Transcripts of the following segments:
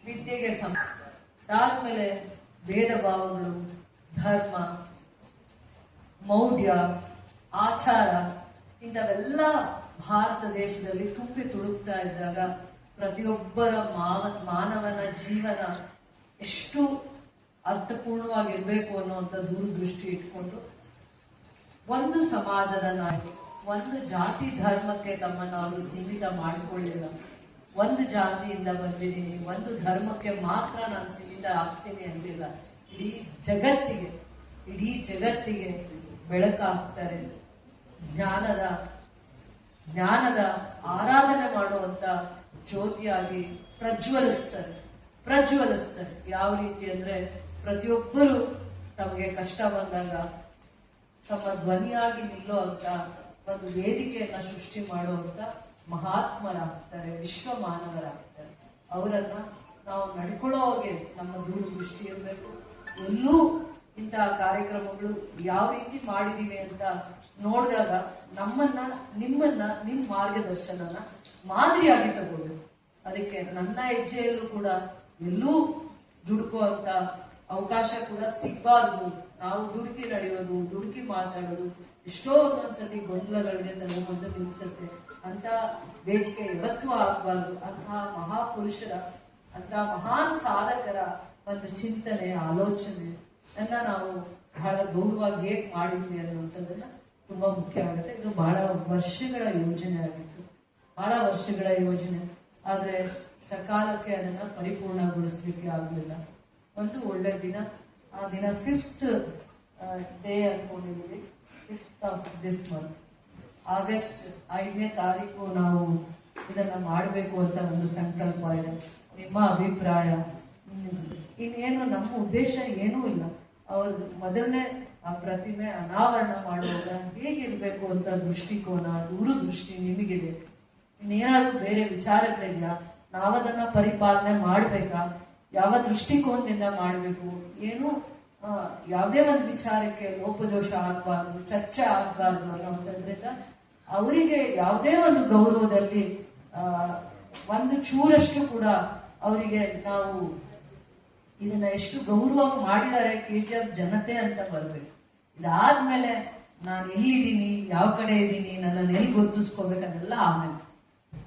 ವಿದ್ಯೆಗೆ ಅದಾದ್ಮೇಲೆ ಭೇದ ಭಾವಗಳು, ಧರ್ಮ, ಮೌಢ್ಯ, ಆಚಾರ ಇಂಥವೆಲ್ಲ ಭಾರತ ದೇಶದಲ್ಲಿ ತುಂಬಿ ತುಳುಕ್ತಾ ಇದ್ದಾಗ ಪ್ರತಿಯೊಬ್ಬರ ಮಾನವನ ಜೀವನ ಎಷ್ಟು ಅರ್ಥಪೂರ್ಣವಾಗಿರ್ಬೇಕು ಅನ್ನುವಂಥ ದೂರದೃಷ್ಟಿ ಇಟ್ಕೊಂಡು ಒಂದು ಸಮಾಜದ ನಾಯಕ, ಒಂದು ಜಾತಿ ಧರ್ಮಕ್ಕೆ ತಮ್ಮನ್ನು ಅವರು ಸೀಮಿತ ಮಾಡಿಕೊಳ್ಳಿಲ್ಲ. ಒಂದು ಜಾತಿಯಿಂದ ಬಂದಿದ್ದೀನಿ, ಒಂದು ಧರ್ಮಕ್ಕೆ ಮಾತ್ರ ನಾನು ಸೀಮಿತ ಆಗ್ತೀನಿ ಅನ್ನಲಿಲ್ಲ. ಇಡೀ ಜಗತ್ತಿಗೆ ಬೆಳಕಾಗ್ತಾರೆ. ಜ್ಞಾನದ ಆರಾಧನೆ ಮಾಡುವಂತ ಜ್ಯೋತಿಯಾಗಿ ಪ್ರಜ್ವಲಿಸ್ತಾರೆ. ಯಾವ ರೀತಿ ಅಂದ್ರೆ ಪ್ರತಿಯೊಬ್ಬರು ತಮಗೆ ಕಷ್ಟ ಬಂದಾಗ ತಮ್ಮ ಧ್ವನಿಯಾಗಿ ನಿಲ್ಲುವಂತ ಒಂದು ವೇದಿಕೆಯನ್ನ ಸೃಷ್ಟಿ ಮಾಡುವಂತ ಮಹಾತ್ಮರಾಗ್ತಾರೆ, ವಿಶ್ವ ಮಾನವರಾಗ್ತಾರೆ. ಅವರನ್ನ ನಾವು ನಡ್ಕೊಳ್ಳೋ ಹಾಗೆ ನಮ್ಮ ದೂರದೃಷ್ಟಿ ಇರಬೇಕು. ಎಲ್ಲೂ ಇಂತಹ ಕಾರ್ಯಕ್ರಮಗಳು ಯಾವ ರೀತಿ ಮಾಡಿದೀವಿ ಅಂತ ನೋಡಿದಾಗ ನಿಮ್ಮ ಮಾರ್ಗದರ್ಶನನ ಮಾದರಿಯಾಗಿ ತಗೊಳ್ಬೇಕು. ಅದಕ್ಕೆ ನನ್ನ ಹೆಜ್ಜೆಯಲ್ಲೂ ಕೂಡ ಎಲ್ಲೂ ದುಡುಕುವಂತ ಅವಕಾಶ ಕೂಡ ಸಿಗಬಾರ್ದು. ನಾವು ದುಡುಕಿ ನಡೆಯೋದು, ದುಡುಕಿ ಮಾತಾಡೋದು ಎಷ್ಟೋ ಒಂದೊಂದ್ಸತಿ ಗೊಂದಲಗಳಿಗೆ ಮುಂದೆ ನಿಲ್ಸುತ್ತೆ. ಅಂತ ವೇದಿಕೆ ಯಾವತ್ತೂ ಆಗಬಾರ್ದು. ಅಂತಹ ಮಹಾಪುರುಷರ, ಅಂತಹ ಮಹಾನ್ ಸಾಧಕರ ಒಂದು ಚಿಂತನೆ, ಆಲೋಚನೆ ನಾವು ಬಹಳ ಗೌರವವಾಗಿ ಹೇಗೆ ಮಾಡಿದ್ವಿ ಅನ್ನುವಂಥದ್ದನ್ನ ತುಂಬಾ ಮುಖ್ಯ ಆಗುತ್ತೆ. ಇದು ಬಹಳ ವರ್ಷಗಳ ಯೋಜನೆ ಆಗಿತ್ತು, ಆದ್ರೆ ಸಕಾಲಕ್ಕೆ ಅದನ್ನ ಪರಿಪೂರ್ಣಗೊಳಿಸ್ಲಿಕ್ಕೆ ಆಗಲಿಲ್ಲ. ಒಂದು ಒಳ್ಳೆ ದಿನ, ಆ ದಿನ 5th ಡೇ ಅನ್ಕೊಂಡಿದ್ದೀವಿ. 5th of this month, August 5ನೇ ತಾರೀಕು ನಾವು ಇದನ್ನ ಮಾಡಬೇಕು ಅಂತ ಒಂದು ಸಂಕಲ್ಪ ಇದೆ. ನಿಮ್ಮ ಅಭಿಪ್ರಾಯ ಇನ್ನೇನು? ನಮ್ಮ ಉದ್ದೇಶ ಏನೂ ಇಲ್ಲ. ಅವ್ರ ಮೊದಲನೇ ಆ ಪ್ರತಿಮೆ ಅನಾವರಣ ಮಾಡುವಾಗ ಹೇಗಿರ್ಬೇಕು ಅಂತ ದೃಷ್ಟಿಕೋನ, ದೂರದೃಷ್ಟಿ ನಿಮಗಿದೆ. ಇನ್ನೇನಾದ್ರೂ ಬೇರೆ ವಿಚಾರಗಳಿದೆಯಾ? ನಾವದನ್ನ ಪರಿಪಾಲನೆ ಮಾಡ್ಬೇಕಾ? ಯಾವ ದೃಷ್ಟಿಕೋನದಿಂದ ಮಾಡಬೇಕು? ಏನು ಯಾವುದೇ ಒಂದು ವಿಚಾರಕ್ಕೆ ಲೋಪದೋಷ ಆಗ್ಬಾರ್ದು, ಚರ್ಚೆ ಆಗ್ಬಾರ್ದು ಅನ್ನೋದ್ರಿಂದ ಅವರಿಗೆ ಯಾವುದೇ ಒಂದು ಗೌರವದಲ್ಲಿ ಒಂದು ಚೂರಷ್ಟು ಕೂಡ ಅವರಿಗೆ ನಾವು ಇದನ್ನ ಎಷ್ಟು ಗೌರವವಾಗಿ ಮಾಡಿದ್ದಾರೆ KGF ಜನತೆ ಅಂತ ಬರ್ಬೇಕು. ಇದಾದ್ಮೇಲೆ ನಾನು ಎಲ್ಲಿದ್ದೀನಿ, ಯಾವ ಕಡೆ ಇದ್ದೀನಿ, ನನ್ನನ್ನು ಎಲ್ಲಿ ಗುರುತಿಸ್ಕೋಬೇಕನ್ನೆಲ್ಲ ಆಮೇಲೆ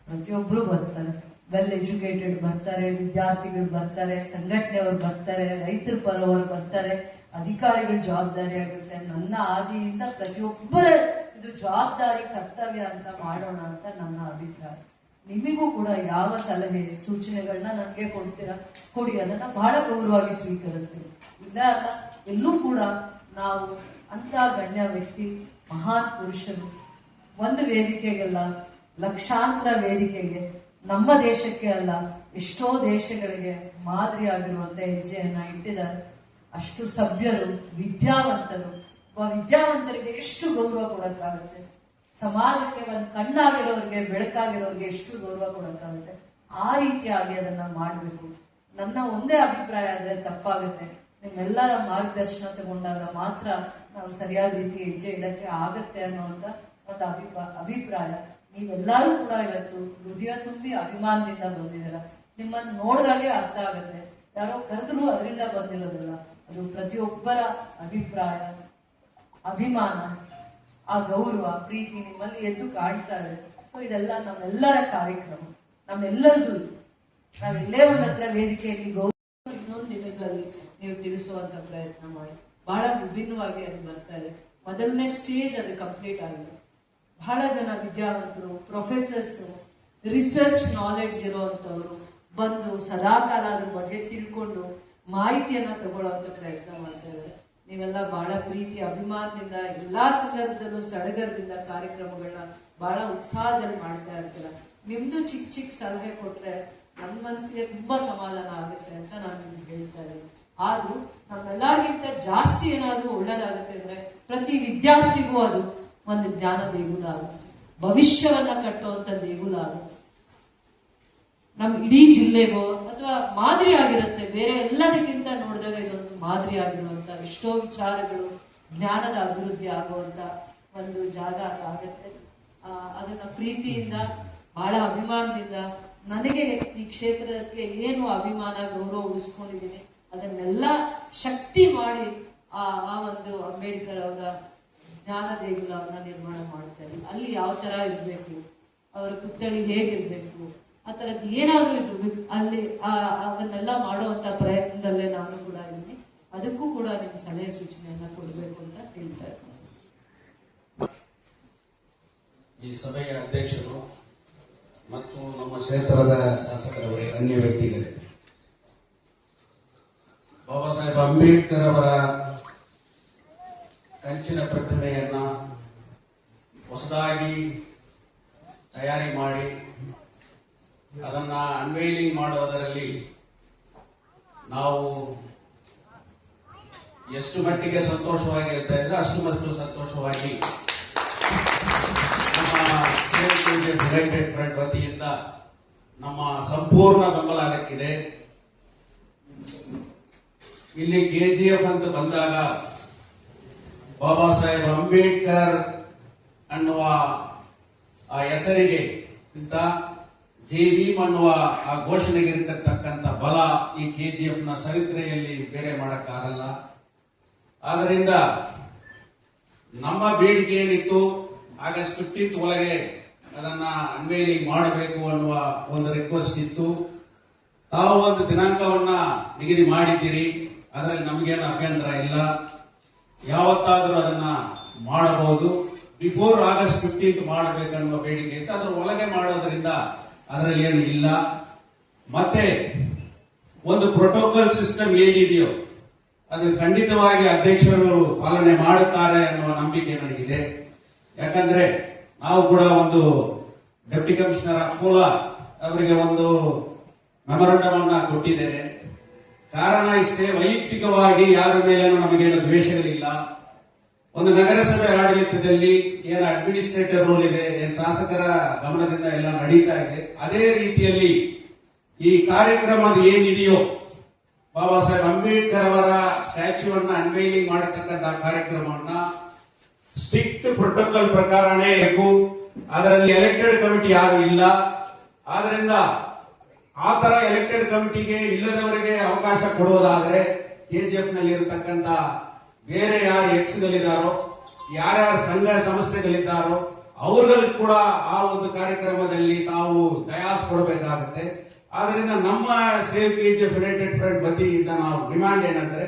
ಪ್ರತಿಯೊಬ್ಬರು ಬರ್ತಾರೆ. ವೆಲ್ ಎಜುಕೇಟೆಡ್ ಬರ್ತಾರೆ, ವಿದ್ಯಾರ್ಥಿಗಳು ಬರ್ತಾರೆ, ಸಂಘಟನೆಯವರು ಬರ್ತಾರೆ, ರೈತರ ಪರವರು ಬರ್ತಾರೆ, ಅಧಿಕಾರಿಗಳ ಜವಾಬ್ದಾರಿ ಆಗುತ್ತೆ. ನನ್ನ ಆದಿಯಿಂದ ಪ್ರತಿಯೊಬ್ಬರ ಇದು ಜವಾಬ್ದಾರಿ, ಕರ್ತವ್ಯ ಅಂತ ಮಾಡೋಣ ಅಂತ ನನ್ನ ಅಭಿಪ್ರಾಯ. ನಿಮಗೂ ಕೂಡ ಯಾವ ಸಲಹೆ ಸೂಚನೆಗಳನ್ನ ನನಗೆ ಕೊಡಿ, ಅದನ್ನ ಬಹಳ ಗೌರವವಾಗಿ ಸ್ವೀಕರಿಸ್ತೀನಿ. ಇಲ್ಲ ಅಲ್ಲ, ಎಲ್ಲೂ ಕೂಡ ನಾವು ಅಂತ ಗಣ್ಯ ವ್ಯಕ್ತಿ, ಮಹಾನ್ ಪುರುಷರು ಒಂದು ವೇದಿಕೆಗೆಲ್ಲ, ಲಕ್ಷಾಂತರ ವೇದಿಕೆಗೆ, ನಮ್ಮ ದೇಶಕ್ಕೆ ಅಲ್ಲ ಎಷ್ಟೋ ದೇಶಗಳಿಗೆ ಮಾದರಿಯಾಗಿರುವಂತ ಹೆಜ್ಜೆಯನ್ನ ಇಟ್ಟಿದ್ದಾರೆ. ಅಷ್ಟು ಸಭ್ಯರು, ವಿದ್ಯಾವಂತರಿಗೆ ಎಷ್ಟು ಗೌರವ ಕೊಡಕ್ಕಾಗುತ್ತೆ? ಸಮಾಜಕ್ಕೆ ಒಂದು ಕಣ್ಣಾಗಿರೋರಿಗೆ, ಬೆಳಕಾಗಿರೋರಿಗೆ ಎಷ್ಟು ಗೌರವ ಕೊಡಕ್ಕಾಗುತ್ತೆ? ಆ ರೀತಿಯಾಗಿ ಅದನ್ನ ಮಾಡಬೇಕು. ನನ್ನ ಒಂದೇ ಅಭಿಪ್ರಾಯ ಆದ್ರೆ ತಪ್ಪಾಗುತ್ತೆ. ನಿಮ್ಮೆಲ್ಲರ ಮಾರ್ಗದರ್ಶನ ತಗೊಂಡಾಗ ಮಾತ್ರ ನಾವು ಸರಿಯಾದ ರೀತಿ ಹೆಜ್ಜೆ ಇಡಕ್ಕೆ ಆಗತ್ತೆ ಅನ್ನುವಂತ ಒಂದು ಅಭಿಪ್ರಾಯ. ನೀವೆಲ್ಲರೂ ಕೂಡ ಇವತ್ತು ಹೃದಯ ತುಂಬಿ ಅಭಿಮಾನದಿಂದ ಬಂದಿದ್ದೀರ. ನಿಮ್ಮನ್ನು ನೋಡಿದಾಗೆ ಅರ್ಥ ಆಗುತ್ತೆ. ಯಾರೋ ಕರೆದ್ರು ಅದರಿಂದ ಬಂದಿರೋದಿಲ್ಲ. ಅದು ಪ್ರತಿಯೊಬ್ಬರ ಅಭಿಪ್ರಾಯ, ಅಭಿಮಾನ, ಆ ಗೌರವ, ಪ್ರೀತಿ ನಿಮ್ಮಲ್ಲಿ ಎದ್ದು ಕಾಣ್ತಾರೆ. ಸೊ ಇದೆಲ್ಲ ನಮ್ಮೆಲ್ಲರ ಕಾರ್ಯಕ್ರಮ, ನಮ್ಮೆಲ್ಲರದು. ನಾವೆಲ್ಲೇ ಒಂದ್ ಹತ್ರ ವೇದಿಕೆಯಲ್ಲಿ ಗೌರವ ಇನ್ನೊಂದು ದಿನಗಳಲ್ಲಿ ನೀವು ತಿಳಿಸುವಂತ ಪ್ರಯತ್ನ ಮಾಡಿ. ಬಹಳ ವಿಭಿನ್ನವಾಗಿ ಅದು ಬರ್ತಾ ಇದೆ. ಮೊದಲನೇ ಸ್ಟೇಜ್ ಅದು ಕಂಪ್ಲೀಟ್ ಆಗಿದೆ. ಬಹಳ ಜನ ವಿದ್ಯಾವಂತರು, ಪ್ರೊಫೆಸರ್ಸ್, ರಿಸರ್ಚ್ ನಾಲೆಡ್ಜ್ ಇರುವಂತವ್ರು ಬಂದು ಸದಾಕಾಲ ಅದ್ರ ಬಗ್ಗೆ ತಿಳ್ಕೊಂಡು ಮಾಹಿತಿಯನ್ನ ತಗೊಳ್ಳುವಂತ ಪ್ರಯತ್ನ ಮಾಡ್ತಾ ಇದ್ದಾರೆ. ನೀವೆಲ್ಲ ಬಹಳ ಪ್ರೀತಿ, ಅಭಿಮಾನದಿಂದ, ಎಲ್ಲಾ ಸಂದರ್ಭದಲ್ಲೂ ಸಡಗರದಿಂದ ಕಾರ್ಯಕ್ರಮಗಳನ್ನ ಬಹಳ ಉತ್ಸಾಹದಲ್ಲಿ ಮಾಡ್ತಾ ಇರ್ತೀರ. ನಿಮ್ದು ಚಿಕ್ಕ ಸಲಹೆ ಕೊಟ್ರೆ ನನ್ನ ಮನಸ್ಸಿಗೆ ತುಂಬಾ ಸಮಾಧಾನ ಆಗುತ್ತೆ ಅಂತ ನಾನು ನಿಮ್ಗೆ ಹೇಳ್ತಾ ಇದ್ದೀನಿ. ಆದ್ರೂ ನಮ್ಮೆಲ್ಲರಿಗಿಂತ ಜಾಸ್ತಿ ಏನಾದ್ರೂ ಒಳ್ಳೇದಾಗುತ್ತೆ ಅಂದ್ರೆ ಪ್ರತಿ ವಿದ್ಯಾರ್ಥಿಗೂ ಅದು ಒಂದು ಜ್ಞಾನ ದೇಗುಲ ಆಗುತ್ತೆ, ಭವಿಷ್ಯವನ್ನ ಕಟ್ಟುವಂತ ದೇಗುಲ ಆಗುತ್ತೆ. ನಮ್ ಇಡೀ ಜಿಲ್ಲೆಗೋ ಅಥವಾ ಮಾದರಿ ಆಗಿರುತ್ತೆ. ಬೇರೆ ಎಲ್ಲದಕ್ಕಿಂತ ನೋಡಿದಾಗ ಇದೊಂದು ಮಾದರಿ ಆಗಿರುವಂತ ಎಷ್ಟೋ ವಿಚಾರಗಳು, ಜ್ಞಾನದ ಅಭಿವೃದ್ಧಿ ಆಗುವಂತ ಒಂದು ಜಾಗ ಆಗುತ್ತೆ. ಅದನ್ನ ಪ್ರೀತಿಯಿಂದ ಬಹಳ ಅಭಿಮಾನದಿಂದ ನನಗೆ ಈ ಕ್ಷೇತ್ರಕ್ಕೆ ಏನು ಅಭಿಮಾನ ಗೌರವ ಉಳಿಸ್ಕೊಂಡಿದ್ದೀನಿ ಅದನ್ನೆಲ್ಲ ಶಕ್ತಿ ಮಾಡಿ ಆ ಒಂದು ಅಂಬೇಡ್ಕರ್ ಅವರ ಜ್ಞಾನ ದೇಗುಲವನ್ನ ನಿರ್ಮಾಣ ಮಾಡ್ತಾರೆ. ಅಲ್ಲಿ ಯಾವ ತರ ಇರಬೇಕು, ಅವರ ಪುತ್ಥಳಿ ಹೇಗಿರ್ಬೇಕು, ಆ ಥರದ್ದು ಏನಾದರೂ ಇದ್ರು ಅಲ್ಲಿ ಅವನ್ನೆಲ್ಲ ಮಾಡುವಂತ ಪ್ರಯತ್ನದಲ್ಲೇ ನಾನು ಕೂಡ ಇದ್ದೀನಿ. ಅದಕ್ಕೂ ಕೂಡ ನಿಮ್ಮ ಸಲಹೆ ಸೂಚನೆಯನ್ನ ಕೊಡಬೇಕು ಅಂತ ಹೇಳ್ತಾ ಇದ್ದೀನಿ. ಈ ಸಭೆಯ ಅಧ್ಯಕ್ಷರು ಮತ್ತು ನಮ್ಮ ಕ್ಷೇತ್ರದ ಶಾಸಕರವರೇ, ಅನ್ಯ ವ್ಯಕ್ತಿಗಳೇ, ಬಾಬಾ ಸಾಹೇಬ್ ಅಂಬೇಡ್ಕರ್ ಅವರ ಕಂಚಿನ ಪ್ರತಿಮೆಯನ್ನ ಹೊಸದಾಗಿ ತಯಾರಿ ಮಾಡಿ ಅದನ್ನ ಅನ್ವೈಲಿಂಗ್ ಮಾಡುವುದರಲ್ಲಿ ನಾವು ಎಷ್ಟು ಮಟ್ಟಿಗೆ ಸಂತೋಷವಾಗಿ ಇರ್ತಾ ಇದ್ರೆ ಅಷ್ಟು ಮಟ್ಟು ಸಂತೋಷವಾಗಿ ನಮ್ಮ ಯುನೈಟೆಡ್ ಫ್ರಂಟ್ ವತಿಯಿಂದ ನಮ್ಮ ಸಂಪೂರ್ಣ ಬೆಂಬಲ ಅದಕ್ಕಿದೆ. ಇಲ್ಲಿ KGF ಅಂತ ಬಂದಾಗ ಬಾಬಾ ಸಾಹೇಬ್ ಅಂಬೇಡ್ಕರ್ ಅನ್ನುವ ಆ ಹೆಸರಿಗೆ ಇಂತ JB ಅನ್ನುವ ಆ ಘೋಷಣೆಗೆ ಇರತಕ್ಕಂತ ಬಲ ಈ KGF ನ ಚರಿತ್ರೆಯಲ್ಲಿ ಬೇರೆ ಮಾಡಕ್ಕಾಗಲ್ಲ. ಆದ್ದರಿಂದ ನಮ್ಮ ಬೇಡಿಕೆ ಏನಿತ್ತು ಆಗಸ್ಟ್ 15th ಒಳಗೆ ಅದನ್ನ ಅನ್ವೈಲಿಂಗ್ ಮಾಡಬೇಕು ಅನ್ನುವ ಒಂದು ರಿಕ್ವೆಸ್ಟ್ ಇತ್ತು. ತಾವು ಒಂದು ದಿನಾಂಕವನ್ನ ನಿಗದಿ ಮಾಡಿದ್ದೀರಿ, ಅದರಲ್ಲಿ ನಮಗೇನು ಅಭ್ಯಂತರ ಇಲ್ಲ. ಯಾವತ್ತಾದ್ರೂ ಅದನ್ನ ಮಾಡಬಹುದು. ಬಿಫೋರ್ ಆಗಸ್ಟ್ 15th ಮಾಡಬೇಕನ್ನುವ ಬೇಡಿಕೆ ಇತ್ತು. ಅದರ ಒಳಗೆ ಮಾಡೋದ್ರಿಂದ ಅದರಲ್ಲಿ ಏನು ಇಲ್ಲ. ಮತ್ತೆ ಒಂದು ಪ್ರೋಟೋಕಾಲ್ ಸಿಸ್ಟಮ್ ಏನಿದೆಯೋ ಅದು ಖಂಡಿತವಾಗಿ ಅಧ್ಯಕ್ಷರು ಪಾಲನೆ ಮಾಡುತ್ತಾರೆ ಅನ್ನುವ ನಂಬಿಕೆ ನನಗಿದೆ. ಯಾಕಂದ್ರೆ ನಾವು ಕೂಡ ಒಂದು ಡೆಪ್ಟಿ ಕಮಿಷನರ್ ಅಕೋಲಾ ಅವರಿಗೆ ಒಂದು ಮೆಮೊರಂಡಮ್ ಅನ್ನ ಕೊಟ್ಟಿದ್ದೇನೆ. ಕಾರಣ ಇಷ್ಟೇ, ವೈಯಕ್ತಿಕವಾಗಿ ಯಾರ ಮೇಲೇನೂ ನಮಗೇನು ದ್ವೇಷಗಳಿಲ್ಲ. ಒಂದು ನಗರಸಭೆ ಆಡಳಿತದಲ್ಲಿ ಏನು ಅಡ್ಮಿನಿಸ್ಟ್ರೇಟಿವ್ ರೋಲ್ ಇದೆ, ಏನು ಶಾಸಕರ ಗಮನದಿಂದ ಎಲ್ಲ ನಡೀತಾ ಇದೆ, ಅದೇ ರೀತಿಯಲ್ಲಿ ಈ ಕಾರ್ಯಕ್ರಮದ ಏನಿದೆಯೋ ಬಾಬಾ ಸಾಹೇಬ್ ಅಂಬೇಡ್ಕರ್ ಅವರ ಸ್ಟ್ಯಾಚ್ಯೂ ಅನ್ನ ಅನ್ವೈಲಿಂಗ್ ಮಾಡತಕ್ಕಂತ ಕಾರ್ಯಕ್ರಮವನ್ನ ಸ್ಟ್ರಿಕ್ಟ್ ಪ್ರೋಟೋಕಾಲ್ ಪ್ರಕಾರನೇ ಬೇಕು. ಅದರಲ್ಲಿ ಎಲೆಕ್ಟೆಡ್ ಕಮಿಟಿ ಯಾರು ಇಲ್ಲ. ಆದ್ರಿಂದ ಆ ತರ ಎಲೆಕ್ಟೆಡ್ ಕಮಿಟಿಗೆ ಇಲ್ಲದವರಿಗೆ ಅವಕಾಶ ಕೊಡುವುದಾದ್ರೆ KGF ನಲ್ಲಿ ಇರತಕ್ಕಂತ ಬೇರೆ ಯಾರು ಎಕ್ಸ್ಗಳಿದ್ದಾರೋ, ಯಾರ್ಯಾರು ಸಂಘ ಸಂಸ್ಥೆಗಳಿದ್ದಾರೋ ಅವ್ರಿಗೆ ಕೂಡ ಆ ಒಂದು ಕಾರ್ಯಕ್ರಮದಲ್ಲಿ ತಾವು ಡಯಾಸ್ ಕೊಡಬೇಕಾಗುತ್ತೆ. ಆದ್ರಿಂದ ನಮ್ಮ ಸೇವ್ KGF ಯುನೈಟೆಡ್ ಫ್ರಂಟ್ ವತಿಯಿಂದ ನಾವು ಡಿಮಾಂಡ್ ಏನಂದ್ರೆ,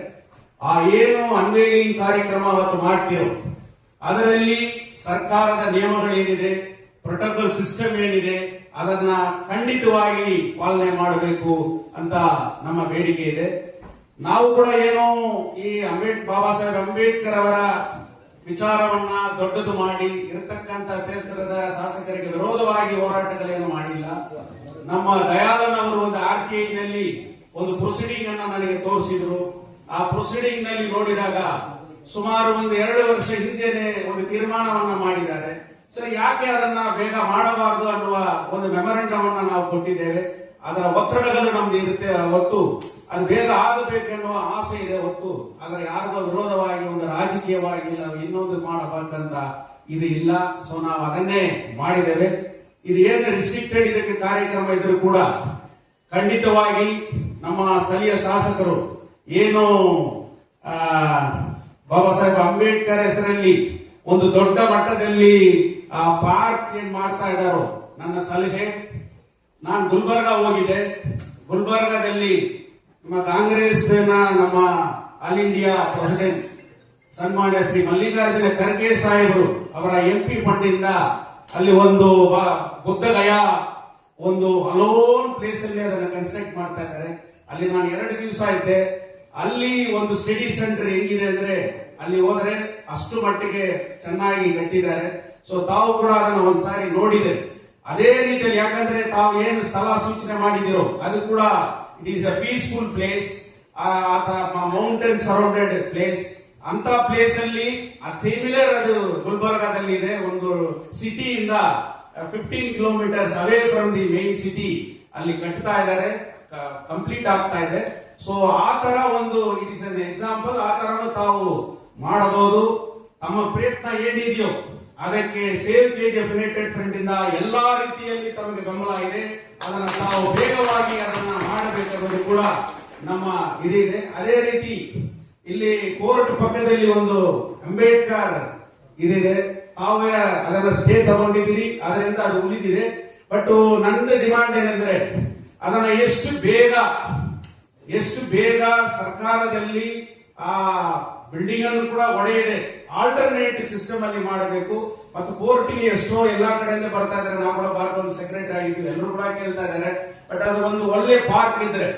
ಆ ಏನು ಅನ್ವೈಲಿಂಗ್ ಕಾರ್ಯಕ್ರಮ ಅವತ್ತು ಮಾಡ್ತೀರೋ ಅದರಲ್ಲಿ ಸರ್ಕಾರದ ನಿಯಮಗಳೇನಿದೆ, ಪ್ರೋಟೋಕಾಲ್ ಸಿಸ್ಟಮ್ ಏನಿದೆ ಅದನ್ನ ಖಂಡಿತವಾಗಿ ಪಾಲನೆ ಮಾಡಬೇಕು ಅಂತ ನಮ್ಮ ಬೇಡಿಕೆ ಇದೆ. ನಾವು ಕೂಡ ಏನು ಈ ಬಾಬಾ ಸಾಹೇಬ್ ಅಂಬೇಡ್ಕರ್ ಅವರ ವಿಚಾರವನ್ನ ದೊಡ್ಡದು ಮಾಡಿ ಇರತಕ್ಕಂತ ಕ್ಷೇತ್ರದ ಶಾಸಕರಿಗೆ ವಿರೋಧವಾಗಿ ಹೋರಾಟಗಳೇನು ಮಾಡಿಲ್ಲ. ನಮ್ಮ ದಯಾಳನ್ ಅವರು ಒಂದು RTI ನಲ್ಲಿ ಒಂದು ಪ್ರೊಸೀಡಿಂಗ್ ಅನ್ನ ನನಗೆ ತೋರಿಸಿದ್ರು. ಆ ಪ್ರೊಸೀಡಿಂಗ್ ನಲ್ಲಿ ನೋಡಿದಾಗ ಸುಮಾರು ಒಂದು 2 ವರ್ಷ ಹಿಂದೆನೆ ಒಂದು ತೀರ್ಮಾನವನ್ನ ಮಾಡಿದ್ದಾರೆ. ಸೊ ಯಾಕೆ ಅದನ್ನ ಬೇಗ ಮಾಡಬಾರದು ಅನ್ನುವ ಒಂದು ಮೆಮೊರಂಡಮ್ ಅನ್ನ ನಾವು ಕೊಟ್ಟಿದ್ದೇವೆ. ಅದರ ಒತ್ತಡಗಳು ನಮ್ದು ಇರುತ್ತೆ ಹೊತ್ತು ಅದು ಬೇಗ ಆಗಬೇಕೆನ್ನುವ ಆಸೆ ಇದೆ ಹೊತ್ತು ಅದರ ಯಾರಿಗೂ ವಿರೋಧವಾಗಿ ಒಂದು ರಾಜಕೀಯವಾಗಿ ಇನ್ನೊಂದು ಮಾಡಬಾರ್ದಂತ ಇದು ಇಲ್ಲ. ಸೊ ನಾವು ಅದನ್ನೇ ಮಾಡಿದ್ದೇವೆ. ಇದು ಏನು ರಿಸ್ಟ್ರಿಕ್ಟೆಡ್ ಇದಕ್ಕೆ ಕಾರ್ಯಕ್ರಮ ಇದ್ರೂ ಕೂಡ ಖಂಡಿತವಾಗಿ ನಮ್ಮ ಸ್ಥಳೀಯ ಶಾಸಕರು ಏನು ಬಾಬಾ ಸಾಹೇಬ್ ಅಂಬೇಡ್ಕರ್ ಹೆಸರಲ್ಲಿ ಒಂದು ದೊಡ್ಡ ಮಟ್ಟದಲ್ಲಿ ಆ ಪಾರ್ಕ್ ಏನ್ ಮಾಡ್ತಾ ಇದ್ದಾರೋ, ನನ್ನ ಸಲಹೆ, ನಾನು ಗುಲ್ಬರ್ಗ ಹೋಗಿದ್ದೆ. ಗುಲ್ಬರ್ಗದಲ್ಲಿ ನಮ್ಮ ಕಾಂಗ್ರೆಸ್ ನಮ್ಮ ಆಲ್ ಇಂಡಿಯಾ ಪ್ರೆಸಿಡೆಂಟ್ ಸನ್ಮಾನ್ಯ ಶ್ರೀ ಮಲ್ಲಿಕಾರ್ಜುನ ಖರ್ಗೆ ಸಾಹೇಬರು ಅವರ MP ಫಂಡಿಂದ ಅಲ್ಲಿ ಒಂದು ಬುದ್ಧಗಯ ಒಂದು ಅಲೋನ್ ಪ್ಲೇಸ್ ಅಲ್ಲಿ ಅದನ್ನ ಕನ್ಸ್ಟ್ರಕ್ಟ್ ಮಾಡ್ತಾ ಇದ್ದಾರೆ. ಅಲ್ಲಿ ನಾನು 2 ದಿವಸ ಇದ್ದೆ. ಅಲ್ಲಿ ಒಂದು ಸ್ಟಡಿ ಸೆಂಟರ್ ಹೆಂಗಿದೆ ಅಂದ್ರೆ ಅಲ್ಲಿ ಹೋದ್ರೆ ಅಷ್ಟು ಮಟ್ಟಿಗೆ ಚೆನ್ನಾಗಿ ಕಟ್ಟಿದ್ದಾರೆ. ಸೊ ತಾವು ಕೂಡ ಅದನ್ನ ಒಂದ್ಸಾರಿ ನೋಡಿದೆ. ಅದೇ ರೀತಿಯಲ್ಲಿ ಯಾಕಂದ್ರೆ ತಾವು ಏನು ಸ್ಥಳ ಸೂಚನೆ ಮಾಡಿದಿರೋ ಅದು ಕೂಡ it is a peaceful place, mountain surrounded place. ಅಂತ ಪ್ಲೇಸ್ ಅಲ್ಲಿ ಸಿಮಿಲರ್ ಅದು ಗುಲ್ಬರ್ಗಾದಲ್ಲಿ ಇದೆ. ಒಂದು ಸಿಟಿಯಿಂದ 15 kilometres away from the main city ಅಲ್ಲಿ ಕಟ್ತಾ ಇದ್ದಾರೆ, ಕಂಪ್ಲೀಟ್ ಆಗ್ತಾ ಇದೆ. ಸೊ ಆ ತರ ಒಂದು ಇಟ್ ಇಸ್ ಅನ್ ಎಕ್ಸಾಂಪಲ್. ಆ ತರನು ತಾವು ಮಾಡಬಹುದು. ತಮ್ಮ ಪ್ರಯತ್ನ ಏನಿದೆಯೋ ಅದಕ್ಕೆ ಸೇವ್ ಕೆಜಿಎಫ್ ಯುನೈಟೆಡ್ ಫ್ರಂಟ್ ಇಂದ ಎಲ್ಲಾ ರೀತಿಯಲ್ಲಿ ತಮಗೆ ಬೆಂಬಲ ಇದೆ. ಅದನ್ನ ತಾವು ಬೇಗವಾಗಿ ಅದನ್ನ ಮಾಡಬೇಕಾಗೋದು ಕೂಡ ನಮ್ಮ ಇದಿದೆ. ಅದೇ ರೀತಿ ಇಲ್ಲಿ ಕೋರ್ಟ್ ಪಕ್ಕದಲ್ಲಿ ಒಂದು ಅಂಬೇಡ್ಕರ್ ಇದಿದೆ, ತಾವೇ ಅದನ್ನ ಸ್ಟೇ ತಗೊಂಡಿದ್ದೀರಿ, ಅದರಿಂದ ಅದು ಉಳಿದಿದೆ. ಬಟ್ ನನ್ನ ಡಿಮಾಂಡ್ ಏನಂದ್ರೆ ಅದನ್ನ ಎಷ್ಟು ಬೇಗ ಸರ್ಕಾರದಲ್ಲಿ ಆ ಬಿಲ್ಡಿಂಗ್ ಅನ್ನು ಕೂಡ ಒಡೆಯದೆ ಆಲ್ಟರ್ನೇಟ್ ಸಿಸ್ಟಮ್ ಅಲ್ಲಿ ಮಾಡಬೇಕು. ಮತ್ತು ಕೋರ್ಟ್ಗೆ ಎಷ್ಟೋ ಎಲ್ಲಾ ಕಡೆಯಿಂದ ಬರ್ತಾ ಇದಾರೆ, ನಾವು ಕೂಡ ಬಾರ್ಕೊಂಡು ಸೆಕ್ರೆಟರಿ ಆಗಿದ್ವಿ, ಎಲ್ಲರೂ ಕೂಡ ಕೇಳ್ತಾ ಇದ್ದಾರೆ. ಬಟ್ ಅದು ಒಂದು ಒಳ್ಳೆ ಪಾರ್ಕ್ ಇದ್ರೆ,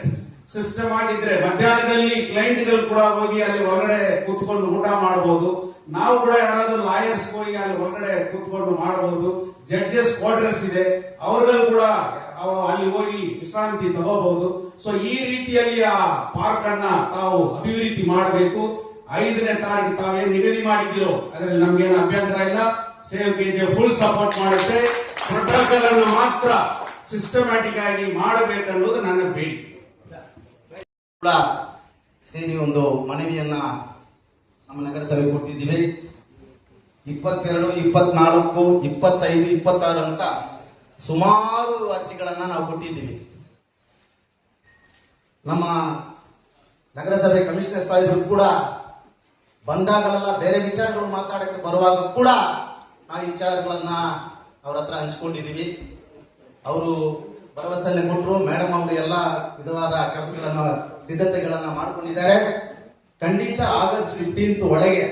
ಸಿಸ್ಟಮ್ ಆಗಿದ್ರೆ ಮಧ್ಯಾಹ್ನದಲ್ಲಿ ಕ್ಲೈಂಟ್ಗಳು ಕೂಡ ಹೋಗಿ ಅಲ್ಲಿ ಹೊರಗಡೆ ಕೂತ್ಕೊಂಡು ಊಟ ಮಾಡಬಹುದು. ನಾವು ಕೂಡ ಯಾರಾದ್ರೂ ಲಾಯರ್ಸ್ ಹೋಗಿ ಅಲ್ಲಿ ಹೊರಗಡೆ ಕೂತ್ಕೊಂಡು ಮಾಡಬಹುದು. ಜಡ್ಜಸ್ ಕ್ವಾರ್ಟರ್ಸ್ ಇದೆ, ಅವರುಗಳು ಕೂಡ ಅಲ್ಲಿ ಹೋಗಿ ವಿಶ್ರಾಂತಿ ತಗೋಬಹುದು. ಸೊ ಈ ರೀತಿಯಲ್ಲಿ ಆ ಪಾರ್ಕ್ ಅನ್ನ ತಾವು ಅಭಿವೃದ್ಧಿ ಮಾಡಬೇಕು. 5ನೇ ತಾರೀಕು ತಾವೇನು ನಿಗದಿ ಮಾಡಿದಿರೋ ಅದರಲ್ಲಿ ನಮ್ಗೇನು ಅಭ್ಯಂತರ ಇಲ್ಲ. ಸೇವ್ ಕೆಜಿಎಫ್ ಫುಲ್ ಸಪೋರ್ಟ್ ಮಾಡುತ್ತೆ. ಪ್ರೋಟೋಕಾಲ್ ಅನ್ನು ಮಾತ್ರ ಸಿಸ್ಟಮ್ಯಾಟಿಕ್ ಆಗಿ ಮಾಡಬೇಕನ್ನೋದು ನನ್ನ ಬೇಡಿಕೆ. ಕೂಡ ಸೇರಿ ಒಂದು ಮನವಿಯನ್ನ ನಮ್ಮ ನಗರಸಭೆ ಕೊಟ್ಟಿದ್ದೀವಿ. 22, 24, 25, 26 ಅಂತ ಸುಮಾರು ಅರ್ಜಿಗಳನ್ನ ನಾವು ಕೊಟ್ಟಿದ್ದೀವಿ. ನಮ್ಮ ನಗರಸಭೆ ಕಮಿಷನರ್ ಸಾಹೇಬರು ಕೂಡ ಬಂದಾಗಲೆಲ್ಲ ಬೇರೆ ವಿಚಾರಗಳು ಮಾತಾಡಕ್ಕೆ ಬರುವಾಗ ಕೂಡ ಆ ವಿಚಾರಗಳನ್ನ ಅವ್ರ ಹತ್ರ ಹಂಚ್ಕೊಂಡಿದ್ದೀವಿ. ಅವರು ಭರವಸೆಯನ್ನು ಕೊಟ್ಟರು. ಮೇಡಮ್ ಅವರು ಎಲ್ಲ ವಿಧವಾದ ಕೆಲಸಗಳನ್ನ ಸಿದ್ಧತೆಗಳನ್ನ ಮಾಡ್ಕೊಂಡಿದ್ದಾರೆ. ಖಂಡಿತ ಆಗಸ್ಟ್ 15 ಒಳಗೆ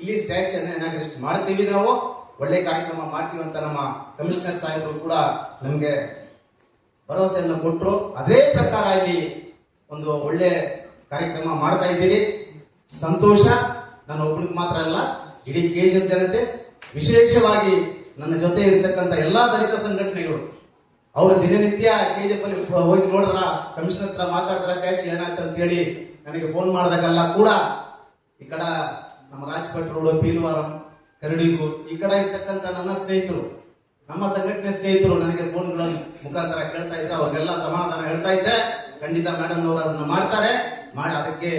ಇಲ್ಲಿ ಸ್ಟ್ಯಾಚ್ಯೂ ಇನಾಗ್ರೇಷನ್ ಮಾಡ್ತೀವಿ, ನಾವು ಒಳ್ಳೆ ಕಾರ್ಯಕ್ರಮ ಮಾಡ್ತೀವಿ ಅಂತ ನಮ್ಮ ಕಮಿಷನರ್ ಸಾಹೇಬರು ಕೂಡ ನಮಗೆ ಭರವಸೆಯನ್ನು ಕೊಟ್ಟರು. ಅದೇ ಪ್ರಕಾರ ಇಲ್ಲಿ ಒಂದು ಒಳ್ಳೆ ಕಾರ್ಯಕ್ರಮ ಮಾಡ್ತಾ ಇದ್ದೀರಿ. ಸಂತೋಷ. ನನ್ನ ಒಬ್ಬನಿಗೆ ಮಾತ್ರ ಅಲ್ಲ, ಇಡೀ ಕೆಜಿಎಫ್ ಜನತೆ, ವಿಶೇಷವಾಗಿ ನನ್ನ ಜೊತೆ ಇರತಕ್ಕಂತ ಎಲ್ಲಾ ದಲಿತ ಸಂಘಟನೆಗಳು, ಅವರು ದಿನನಿತ್ಯ ಕೆಜಿಎಫ್ ಅಲ್ಲಿ ಹೋಗಿ ನೋಡಿದ್ರ, ಕಮಿಷನರ್ ಹತ್ರ ಮಾತಾಡಿದ್ರ ಸ್ಟ್ಯಾಚ್ಯೂ ಏನಾಯ್ತು ಅಂತ ಹೇಳಿ ನನಗೆ ಫೋನ್ ಮಾಡಿದಾಗೆಲ್ಲ ಕೂಡ ಈ ಕಡೆ ನಮ್ಮ ರಾಜಪೇಟ್ ರೋಡ್, ಪೀಲ್ವಾರಂ, ಕರಡಿಗೂರು ಈ ಕಡೆ ಇರ್ತಕ್ಕಂಥ ನನ್ನ ಸ್ನೇಹಿತರು, ನಮ್ಮ ಸಂಘಟನೆ ಸ್ನೇಹಿತರು ನನಗೆ ಫೋನ್ಗಳ ಮುಖಾಂತರ ಕೇಳ್ತಾ ಇದ್ರೆ ಅವ್ರಿಗೆಲ್ಲ ಸಮಾಧಾನ ಹೇಳ್ತಾ ಇದ್ದೆ. ಖಂಡಿತ ಮೇಡಮ್ ಅವರು ಅದನ್ನ ಮಾಡ್ತಾರೆ. ಮಾಡಿ ಅದಕ್ಕೆ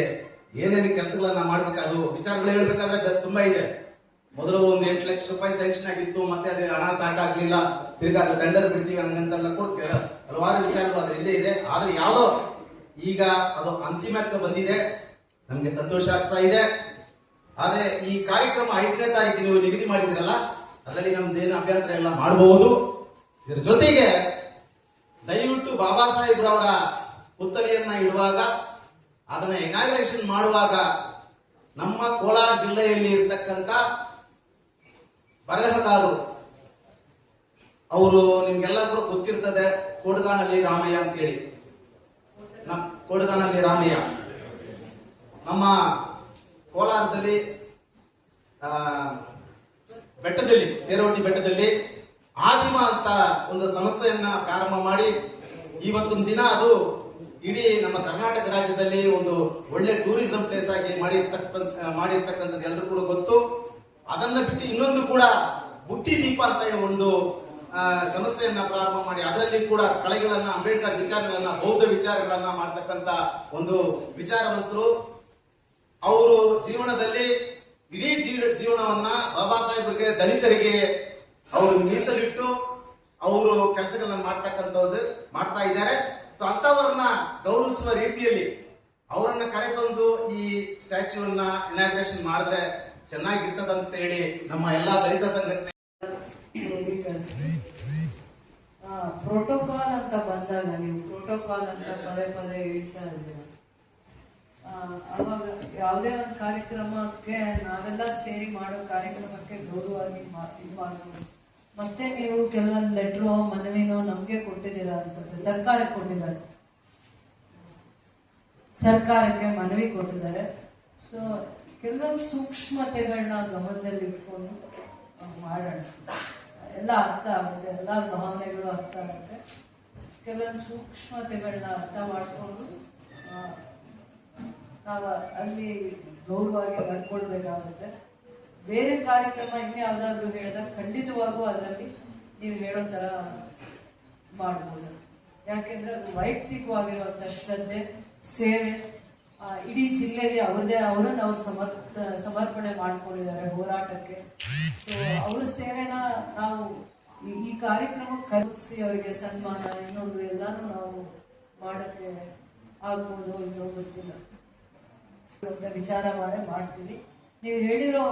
ಏನೇನು ಕೆಲಸಗಳನ್ನ ಮಾಡ್ಬೇಕು, ಅದು ವಿಚಾರಗಳು ಹೇಳ್ಬೇಕಾದ್ರೆ ತುಂಬಾ ಇದೆ. ಮೊದಲು ಒಂದು 8 ಲಕ್ಷ ರೂಪಾಯಿ ಸ್ಯಾಂಕ್ಷನ್ ಆಗಿತ್ತು, ಮತ್ತೆ ಅದು ಹಣ ಸಾಕಾಗ್ಲಿಲ್ಲ, ತಿರ್ಗಾ ಅದು ಟೆಂಡರ್ ಬಿಡ್ತೀವಿ ಹಂಗಂತೆಲ್ಲ ಕೊಡ್ತೀವಿ, ಹಲವಾರು ವಿಚಾರಗಳು ಅದ್ರ ಹಿಂದೆ ಇದೆ. ಆದ್ರೆ ಯಾವ್ದೋ ಈಗ ಅದು ಅಂತಿಮಕ್ಕೆ ಬಂದಿದೆ, ನಮ್ಗೆ ಸಂತೋಷ ಆಗ್ತಾ ಇದೆ. ಆದ್ರೆ ಈ ಕಾರ್ಯಕ್ರಮ 5ನೇ ತಾರೀಕು ನೀವು ನಿಗದಿ ಮಾಡಿದಿರಲ್ಲ, ಅದರಲ್ಲಿ ನಮ್ದೇನು ಅಭ್ಯಂತರ ಎಲ್ಲ ಮಾಡಬಹುದು. ಇದರ ಜೊತೆಗೆ ದಯವಿಟ್ಟು ಬಾಬಾ ಸಾಹೇಬ್ರವರ ಪುತ್ಥಳಿಯನ್ನ ಇಡುವಾಗ, ಅದನ್ನ ಇನಾಗ್ರೇಷನ್ ಮಾಡುವಾಗ ನಮ್ಮ ಕೋಲಾರ ಜಿಲ್ಲೆಯಲ್ಲಿ ಇರ್ತಕ್ಕಂಥ ಬರಹಗಾರರು, ಅವರು ನಿಮ್ಗೆಲ್ಲರೂ ಗೊತ್ತಿರ್ತದೆ, ಕೊಡಗಾನಹಳ್ಳಿ ರಾಮಯ್ಯ ಅಂತೇಳಿ. ಕೊಡಗಾನಹಳ್ಳಿ ರಾಮಯ್ಯ ನಮ್ಮ ಕೋಲಾರದಲ್ಲಿ ಬೆಟ್ಟದಲ್ಲಿ, ತೇರೋಟಿ ಬೆಟ್ಟದಲ್ಲಿ ಆದಿಮ ಅಂತ ಒಂದು ಸಂಸ್ಥೆಯನ್ನ ಪ್ರಾರಂಭ ಮಾಡಿ ಇವತ್ತೊಂದು ದಿನ ಅದು ಇಡೀ ನಮ್ಮ ಕರ್ನಾಟಕ ರಾಜ್ಯದಲ್ಲಿ ಒಂದು ಒಳ್ಳೆ ಟೂರಿಸಂ ಪ್ಲೇಸ್ ಆಗಿ ಮಾಡಿರ್ತಕ್ಕಂಥದ್ದು ಎಲ್ಲರೂ ಕೂಡ ಗೊತ್ತು. ಅದನ್ನ ಬಿಟ್ಟು ಇನ್ನೊಂದು ಕೂಡ ಬುಟ್ಟಿ ದೀಪ ಅಂತ ಒಂದು ಸಂಸ್ಥೆಯನ್ನ ಪ್ರಾರಂಭ ಮಾಡಿ ಅದರಲ್ಲಿ ಕೂಡ ಕಲೆಗಳನ್ನ, ಅಂಬೇಡ್ಕರ್ ವಿಚಾರಗಳನ್ನ, ಬೌದ್ಧ ವಿಚಾರಗಳನ್ನ ಮಾಡ್ತಕ್ಕಂಥ ಒಂದು ವಿಚಾರವಂತರು. ಅವರು ಜೀವನದಲ್ಲಿ ಇಡೀ ಜೀವನವನ್ನ ಬಾಬಾ ಸಾಹೇಬರಿಗೆ, ದಲಿತರಿಗೆ ಅವರು ಮೀಸಲಿಟ್ಟು ಅವರು ಕೆಲಸಗಳನ್ನ ಮಾಡ್ತಾ ಇದ್ದಾರೆ. ಸೊ ಅಂತವರನ್ನ ಗೌರವಿಸುವ ರೀತಿಯಲ್ಲಿ ಅವರನ್ನ ಕರೆತಂದು ಈ ಸ್ಟ್ಯಾಚ್ಯೂನ್ನ ಇನಾಗ್ರೇಷನ್ ಮಾಡಿದ್ರೆ ಚೆನ್ನಾಗಿರ್ತದಂತ ಹೇಳಿ ನಮ್ಮ ಎಲ್ಲಾ ದಲಿತ ಸಂಘಟನೆ. ಪ್ರೋಟೋಕಾಲ್ ಅಂತ ಬಂದಾಗ ನೀವು ಪ್ರೋಟೋಕಾಲ್ ಅಂತ ಪದೇ ಪದೇ ಹೇಳ್ತಾ ಇದ್ದೀರ. ಅವಾಗ ಯಾವುದೇ ಒಂದು ಕಾರ್ಯಕ್ರಮಕ್ಕೆ ನಾವೆಲ್ಲ ಸೇರಿ ಮಾಡೋ ಕಾರ್ಯಕ್ರಮಕ್ಕೆ ಗೌರವವಾಗಿ ಇದು ಮಾಡ್ಬೋದು. ಮತ್ತೆ ನೀವು ಕೆಲವೊಂದು ಲೆಟ್ರು, ಮನವಿನೋ ನಮ್ಗೆ ಕೊಟ್ಟಿದ್ದೀರಾ ಅನ್ಸುತ್ತೆ, ಸರ್ಕಾರಕ್ಕೆ ಕೊಟ್ಟಿದ್ದಾರೆ, ಸರ್ಕಾರಕ್ಕೆ ಮನವಿ ಕೊಟ್ಟಿದ್ದಾರೆ. ಸೊ ಕೆಲವೊಂದು ಸೂಕ್ಷ್ಮತೆಗಳನ್ನ ಗಮನದಲ್ಲಿ ಇಟ್ಕೊಂಡು ಮಾಡೋಣ. ಎಲ್ಲ ಅರ್ಥ ಆಗುತ್ತೆ, ಎಲ್ಲ ಭಾವನೆಗಳು ಅರ್ಥ ಆಗುತ್ತೆ. ಕೆಲವೊಂದು ಸೂಕ್ಷ್ಮತೆಗಳನ್ನ ಅರ್ಥ ಮಾಡಿಕೊಂಡು ನಾವು ಅಲ್ಲಿ ಗೌರವವಾಗಿ ನಡ್ಕೊಳ್ಬೇಕಾಗುತ್ತೆ. ಬೇರೆ ಕಾರ್ಯಕ್ರಮ ಇನ್ಯಾವುದಾದ್ರೂ ಹೇಳಿದಾಗ ಖಂಡಿತವಾಗೂ ಅದರಲ್ಲಿ ನೀವು ಹೇಳೋ ಥರ ಮಾಡ್ಬೋದು. ಯಾಕೆಂದ್ರೆ ಅದು ವೈಯಕ್ತಿಕವಾಗಿರುವಂಥ ಶ್ರದ್ಧೆ, ಸೇವೆ, ಇಡೀ ಜಿಲ್ಲೆಗೆ ಅವರನ್ನು ಅವ್ರು ಸಮರ್ಪಣೆ ಮಾಡ್ಕೊಂಡಿದ್ದಾರೆ ಹೋರಾಟಕ್ಕೆ. ಸೊ ಅವ್ರ ಸೇವೆನ ನಾವು ಈ ಕಾರ್ಯಕ್ರಮಕ್ಕೆ ಕರೆಸಿ ಅವರಿಗೆ ಸನ್ಮಾನ ಇನ್ನೊಂದು ಎಲ್ಲಾನು ನಾವು ಮಾಡಕ್ಕೆ ಆಗ್ಬೋದು ಇನ್ನೂ ಗೊತ್ತಿಲ್ಲ ಅಂತ ವಿಚಾರ ಮಾಡ್ತೀವಿ. ನೀವು ಹೇಳಿರೋ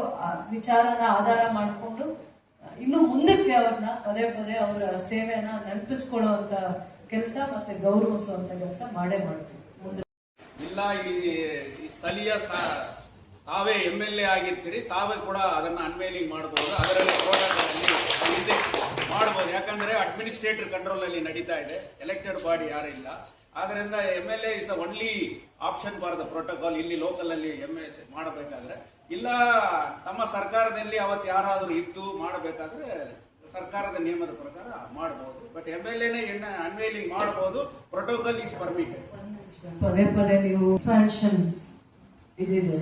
ವಿಚಾರನ ಆಧಾರ ಮಾಡಿಕೊಂಡು ಇನ್ನು ಮುಂದಕ್ಕೆ ಅವ್ರನ್ನ ಪದೇ ಪದೇ ಅವರ ಸೇವೆನ ನೆನಪಿಸ್ಕೊಳ್ಳುವಂತ ಕೆಲಸ ಮತ್ತೆ ಗೌರವಿಸುವಂತ ಕೆಲಸ ಮಾಡ್ತೀವಿ ಮುಂದೆ. ಇಲ್ಲ ಈ ಸ್ಥಳೀಯ ತಾವೇ MLA ಆಗಿರ್ತೀರಿ, ತಾವೇ ಕೂಡ ಅದನ್ನ ಅನ್ವೇಲಿಂಗ್ ಮಾಡಬಹುದು, ಅದರಲ್ಲಿ ಮಾಡಬಹುದು. ಯಾಕಂದ್ರೆ ಅಡ್ಮಿನಿಸ್ಟ್ರೇಟಿವ್ ಕಂಟ್ರೋಲ್ ಅಲ್ಲಿ ನಡೀತಾ ಇದೆ, ಎಲೆಕ್ಟೆಡ್ ಬಾಡಿ ಯಾರು ಇಲ್ಲ. ಆದ್ರಿಂದ MLA is the only option for the protocol. ಇಲ್ಲಿ ಲೋಕಲ್ ಅಲ್ಲಿ MLA ಮಾಡಬೇಕಾದ್ರೆ ಇಲ್ಲ ತಮ್ಮ ಸರ್ಕಾರದಲ್ಲಿ ಅವತ್ತು ಯಾರಾದ್ರೂ ಇತ್ತು ಮಾಡಬೇಕಾದ್ರೆ ಸರ್ಕಾರದ ನಿಯಮದ ಪ್ರಕಾರ ಮಾಡಬಹುದು. ಬಟ್ MLAನೇ ಅನ್ವೇಲಿಂಗ್ ಮಾಡಬಹುದು, ಪ್ರೋಟೋಕಾಲ್ ಈಸ್ ಪರ್ಮಿಟೆಡ್. ಪದೇ ಪದೇ ನೀವು ಎಕ್ಸ್ಪಾನ್ಷನ್ ಇದಿದೆ,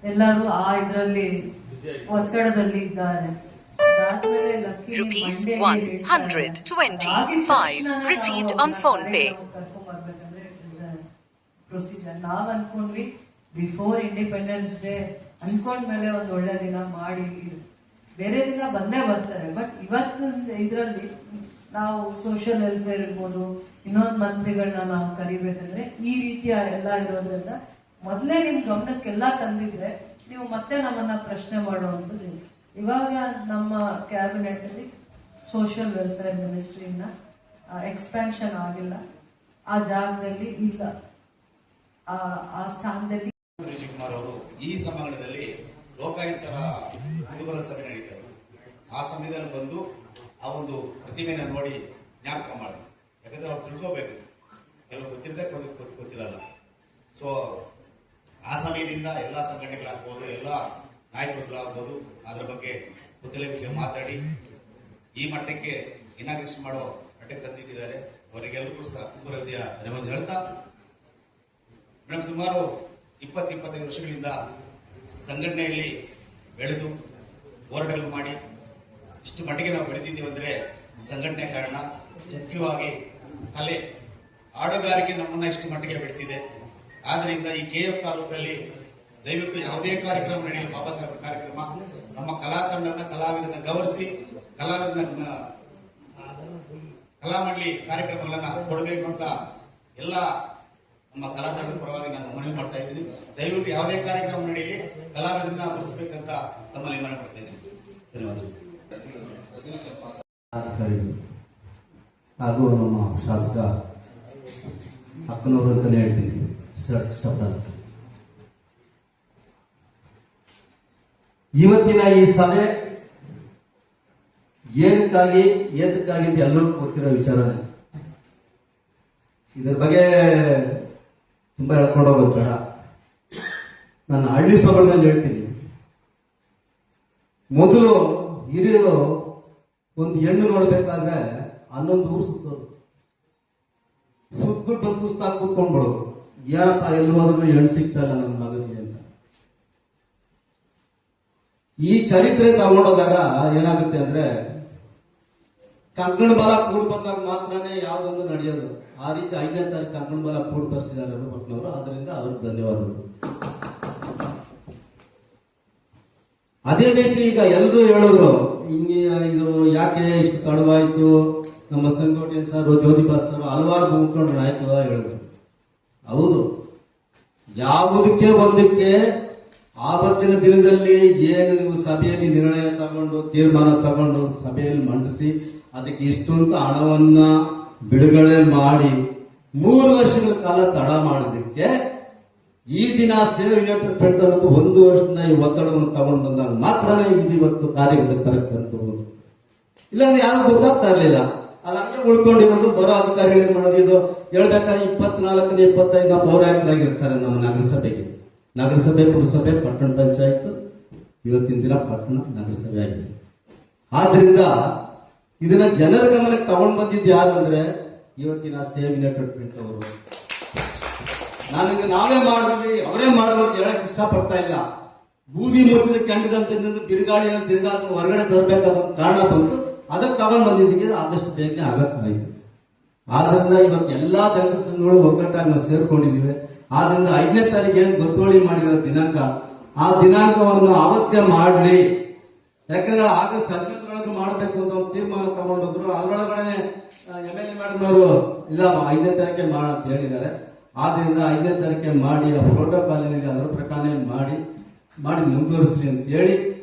ಎಲ್ಲರೂ ಇದರಲ್ಲಿ ಒತ್ತಡದಲ್ಲಿ ಇದ್ದಾರೆ. ಅದಾದ್ಮೇಲೆ ಪ್ರೊಸೀಜರ್ ನಾವ್ ಅನ್ಕೊಂಡ್ವಿ ಬಿಫೋರ್ ಇಂಡಿಪೆಂಡೆನ್ಸ್ ಡೇ ಅನ್ಕೊಂಡ್ಮೇಲೆ ಒಂದು ಒಳ್ಳೆ ದಿನ ಮಾಡಿ, ಬೇರೆ ದಿನ ಬಂದೇ ಬರ್ತಾರೆ. ಬಟ್ ಇವತ್ತು ಇದರಲ್ಲಿ ನಾವು ಸೋಷಿಯಲ್ ವೆಲ್ಫೇರ್ ಇರ್ಬೋದು, ಇನ್ನೊಂದು ಮಂತ್ರಿಗಳನ್ನ ನಾವು ಕರಿಬೇಕಂದ್ರೆ ಈ ರೀತಿಯ ಎಲ್ಲ ಇರೋದ್ರಿಂದ ಮೊದಲೇ ನಿಮ್ ಗಮನಕ್ಕೆಲ್ಲ ತಂದಿದ್ರೆ ನೀವು ಮತ್ತೆ ನಮ್ಮನ್ನ ಪ್ರಶ್ನೆ ಮಾಡುವಂಥದ್ದು. ಇವಾಗ ನಮ್ಮ ಕ್ಯಾಬಿನೆಟ್ ಅಲ್ಲಿ ಸೋಷಿಯಲ್ ವೆಲ್ಫೇರ್ ಮಿನಿಸ್ಟ್ರಿನ ಎಕ್ಸ್ಪ್ಯಾನ್ಷನ್ ಆಗಿಲ್ಲ, ಆ ಜಾಗದಲ್ಲಿ ಇಲ್ಲ, ಆ ಸ್ಥಾನದಲ್ಲಿ. ಶಿವಕುಮಾರ್ ಅವರು ಈ ಸಮ್ಮೇಳನದಲ್ಲಿ ಲೋಕಾಯುಕ್ತರ ಕುತೂಹಲ ಸಭೆ ನಡೀತಾರೆ. ಆ ಸಮಯದಲ್ಲಿ ಬಂದು ಆ ಒಂದು ಪ್ರತಿಮೆನ ನೋಡಿ ಜ್ಞಾಪಕ ಮಾಡಿದ್ರು. ಯಾಕಂದ್ರೆ ಅವ್ರು ತಿಳ್ಕೋಬೇಕು, ಕೆಲವು ಗೊತ್ತಿರದೆ ಗೊತ್ತಿರಲ್ಲ. ಸೊ ಆ ಸಮಯದಿಂದ ಎಲ್ಲ ಸಂಘಟನೆಗಳಾಗ್ಬೋದು, ಎಲ್ಲ ನಾಯಕರುಗಳಾಗ್ಬೋದು ಅದ್ರ ಬಗ್ಗೆ ಕುತೂಹಲ ಮಾತಾಡಿ ಈ ಮಟ್ಟಕ್ಕೆ ಇನಾಗ್ರೇಷನ್ ಮಾಡೋ ಮಟ್ಟಕ್ಕೆ ತಂದಿಟ್ಟಿದ್ದಾರೆ. ಅವರಿಗೆಲ್ಲರಿಗೂ ಸಹ ತುಂಬ ಹೃದಯ ಧನ್ಯವಾದ ಹೇಳ್ತಾ, ಮೇಡಮ್ ಸುಮಾರು 20-25 ವರ್ಷಗಳಿಂದ ಸಂಘಟನೆಯಲ್ಲಿ ಬೆಳೆದು ಹೋರಾಟಗಳು ಮಾಡಿ ಇಷ್ಟು ಮಟ್ಟಿಗೆ ನಾವು ಬೆಳೆದಿದ್ದೀವಿ ಅಂದ್ರೆ ಸಂಘಟನೆ ಕಾರಣ. ಮುಖ್ಯವಾಗಿ ಕಲೆ, ಹಾಡುಗಾರಿಕೆ ನಮ್ಮನ್ನ ಇಷ್ಟು ಮಟ್ಟಿಗೆ ಬೆಳೆಸಿದೆ. ಆದ್ರಿಂದ ಈ KF ತಾಲೂಕಲ್ಲಿ ದಯವಿಟ್ಟು ಯಾವುದೇ ಕಾರ್ಯಕ್ರಮ ನಡೆಯಲು, ಬಾಬಾ ಸಾಹೇಬ್ ಕಾರ್ಯಕ್ರಮ, ನಮ್ಮ ಕಲಾ ತಂಡನ ಕಲಾವಿದನ ಗೌರವಿಸಿ ಕಲಾಮಂಡಳಿ ಕಾರ್ಯಕ್ರಮಗಳನ್ನ ಕೊಡಬೇಕು ಅಂತ ಎಲ್ಲ ನಮ್ಮ ಕಲಾ ತಂಡದ ಪರವಾಗಿ ನಾನು ಮನವಿ ಮಾಡ್ತಾ ಇದ್ದೀನಿ. ದಯವಿಟ್ಟು ಯಾವುದೇ ಕಾರ್ಯಕ್ರಮ ನಡೆಯಲಿ ಕಲಾವಿದರನ್ನ ಬರೆಸಬೇಕಂತ ತಮ್ಮಲ್ಲಿ ಮನವಿ ಮಾಡ್ತಾ ಇದ್ದೀನಿ. ಧನ್ಯವಾದಗಳು. ಹಾಗೂ ನಮ್ಮ ಶಾಸಕ ಅಕ್ಕನವರು ಅಂತಲೇ ಹೇಳ್ತೀನಿ ಸರ್. ಇವತ್ತಿನ ಈ ಸಭೆ ಏತಕ್ಕಾಗಿ ಅಂತ ಎಲ್ಲರಿಗೂ ಗೊತ್ತಿರೋ ವಿಚಾರನೇ. ಇದ್ರ ಬಗ್ಗೆ ತುಂಬಾ ಹೇಳ್ಕೊಂಡು ಹೋಗೋದು ಬೇಡ. ನಾನು ಹಳ್ಳಿ ಸೊಗಡಿನಲ್ಲಿ ಹೇಳ್ತೀನಿ. ಮೊದಲು ಹಿರಿಯರು ಒಂದು ಹೆಣ್ಣು ನೋಡ್ಬೇಕಾದ್ರೆ 11 ಊರು ಸುತ್ತೋರು, ಸುತ್ತಬಿಟ್ಟು ಬಂದು ಸುಸ್ತಾಗಿ ಕೂತ್ಕೊಂಡ್ಬಿಡೋರು. ಏನಪ್ಪ ಎಲ್ಲಿ ಹೋದ್ರು ಹೆಣ್ಣು ಸಿಗ್ತಾ ಇಲ್ಲ ನನ್ನ ಮಗನಿಗೆ ಅಂತ. ಈ ಚರಿತ್ರೆ ತಗೊಂಡೋದಾಗ ಏನಾಗುತ್ತೆ ಅಂದ್ರೆ ಕಂಕಣ ಬಲ ಕೂಡ್ ಬಂದಾಗ ಮಾತ್ರನೇ ಯಾವ್ದೊಂದು ನಡೆಯೋದು. ಆ ರೀತಿ 5ನೇ ತಾರೀಕು ಕಂಕಣ ಬಲ ಕೂಡ್ ಬರ್ಸಿದ್ದಾರೆ ಭಟ್ನವರು. ಆದ್ರಿಂದ ಅವ್ರಿಗೆ ಧನ್ಯವಾದಗಳು. ಅದೇ ರೀತಿ ಈಗ ಎಲ್ಲರೂ ಹೇಳಿದ್ರು ಹಿಂಗೆ ಇದು ಯಾಕೆ ಇಷ್ಟು ತಡವಾಯ್ತು, ನಮ್ಮ ಸಂಘಟನೆ ಸರ್, ಜ್ಯೋತಿ ಬಾಸ್ತರು, ಹಲವಾರು ಮುಖಂಡರು ನಾಯಕರು ಹೇಳಿದ್ರು. ಹೌದು, ಯಾವುದಕ್ಕೆ ಒಂದಕ್ಕೆ ಆವತ್ತಿನ ದಿನದಲ್ಲಿ ಏನು ನೀವು ಸಭೆಯಲ್ಲಿ ನಿರ್ಣಯ ತಗೊಂಡು ತೀರ್ಮಾನ ತಗೊಂಡು ಸಭೆಯಲ್ಲಿ ಮಂಡಿಸಿ ಅದಕ್ಕೆ ಇಷ್ಟು ಅಂತ ಹಣವನ್ನ ಬಿಡುಗಡೆ ಮಾಡಿ 3 ವರ್ಷಗಳ ಕಾಲ ತಡ ಮಾಡೋದಕ್ಕೆ ಈ ದಿನ ಸೇವ್ ಯುನೈಟೆಡ್ ಫ್ರಂಟ್ ಅನ್ನೋದು 1 ವರ್ಷದಿಂದ ಈ ಒತ್ತಡವನ್ನು ತಗೊಂಡು ಬಂದಾಗ ಮಾತ್ರನೇ ಇದು ಇವತ್ತು ಕಾರ್ಯಕ್ಕೆ ಕರೆಕ್ಟ್. ಇಲ್ಲಾಂದ್ರೆ ಯಾರು ಗೊತ್ತಾಗ್ತಾ ಇರ್ಲಿಲ್ಲ. ಅದು ಹಂಗೆ ಉಳ್ಕೊಂಡಿರೋದು. ಬರೋ ಅಧಿಕಾರಿಗಳು ಏನ್ ಮಾಡೋದು, ಇದು ಹೇಳ್ಬೇಕಾದ್ರೆ 24ನೇ 25 ಪೌರಾಯುಕ್ತರಾಗಿರ್ತಾರೆ ನಮ್ಮ ನಗರಸಭೆಗೆ. ನಗರಸಭೆ, ಪುರಸಭೆ, ಪಟ್ಟಣ ಪಂಚಾಯತ್, ಇವತ್ತಿನ ದಿನ ಪಟ್ಟಣ ನಗರಸಭೆ ಆಗಿದೆ. ಆದ್ರಿಂದ ಇದನ್ನ ಜನರ ಗಮನಕ್ಕೆ ತಗೊಂಡು ಬಂದಿದ್ದು ಯಾರು ಅಂದ್ರೆ ಇವತ್ತಿನ ಸೇವ್ ಯುನೈಟೆಡ್ ಫ್ರಂಟ್ ಅವರು. ನಾನೀಗ ನಾವೇ ಮಾಡಿದ್ವಿ ಅವರೇ ಮಾಡಿದ್ರು ಅಂತ ಹೇಳಕ್ ಇಷ್ಟಪಡ್ತಾ ಇಲ್ಲ. ಬೂದಿ ಮುಚ್ಚಿದ ಕೆಂಡದಂತ ಬಿರುಗಾಳಿಯಲ್ಲಿ ತಿರ್ಗಾದ ಹೊರಗಡೆ ತರಬೇಕಾದ ಕಾರಣ ಬಂತು. ಅದಕ್ಕೆ ತಗೊಂಡು ಬಂದಿದ್ದಕ್ಕೆ ಆದಷ್ಟು ಬೇಗನೆ ಆಗಕ್ಕಾಯ್ತು. ಆದ್ರಿಂದ ಇವತ್ತು ಎಲ್ಲಾ ದಲಿತ ಸಂಘಗಳು ಒಗ್ಗಟ್ಟಾಗಿ ನಾವು ಸೇರ್ಕೊಂಡಿದ್ದೀವಿ. ಆದ್ರಿಂದ 5ನೇ ತಾರೀಕು ಏನು ಗೊತ್ತುವಳಿ ಮಾಡಿರೋ ದಿನಾಂಕ ಆ ದಿನಾಂಕವನ್ನು ಅವತ್ತೇ ಮಾಡಲಿ. ಯಾಕಂದ್ರೆ ಆಗಸ್ಟ್ 15ರೊಳಗೆ ಮಾಡಬೇಕು ಅಂತ ಒಂದು ತೀರ್ಮಾನ ತಗೊಂಡಿದ್ರು. ಅದರೊಳಗಡೆ MLA ಮೇಡಮ್ನವರು ಇಲ್ಲ 5ನೇ ತಾರೀಕೆ ಮಾಡ ಅಂತ ಹೇಳಿದ್ದಾರೆ. ಆದ್ರಿಂದ 5ನೇ ತಾರೀಕೆ ಮಾಡಿ ಆ ಪ್ರೋಟೋಕಾಲ್ ಏನಿದೆ ಅದರ ಪ್ರಕಾರ ಮಾಡಿ ಮುಂದುವರಿಸಲಿ ಅಂತ ಹೇಳಿ.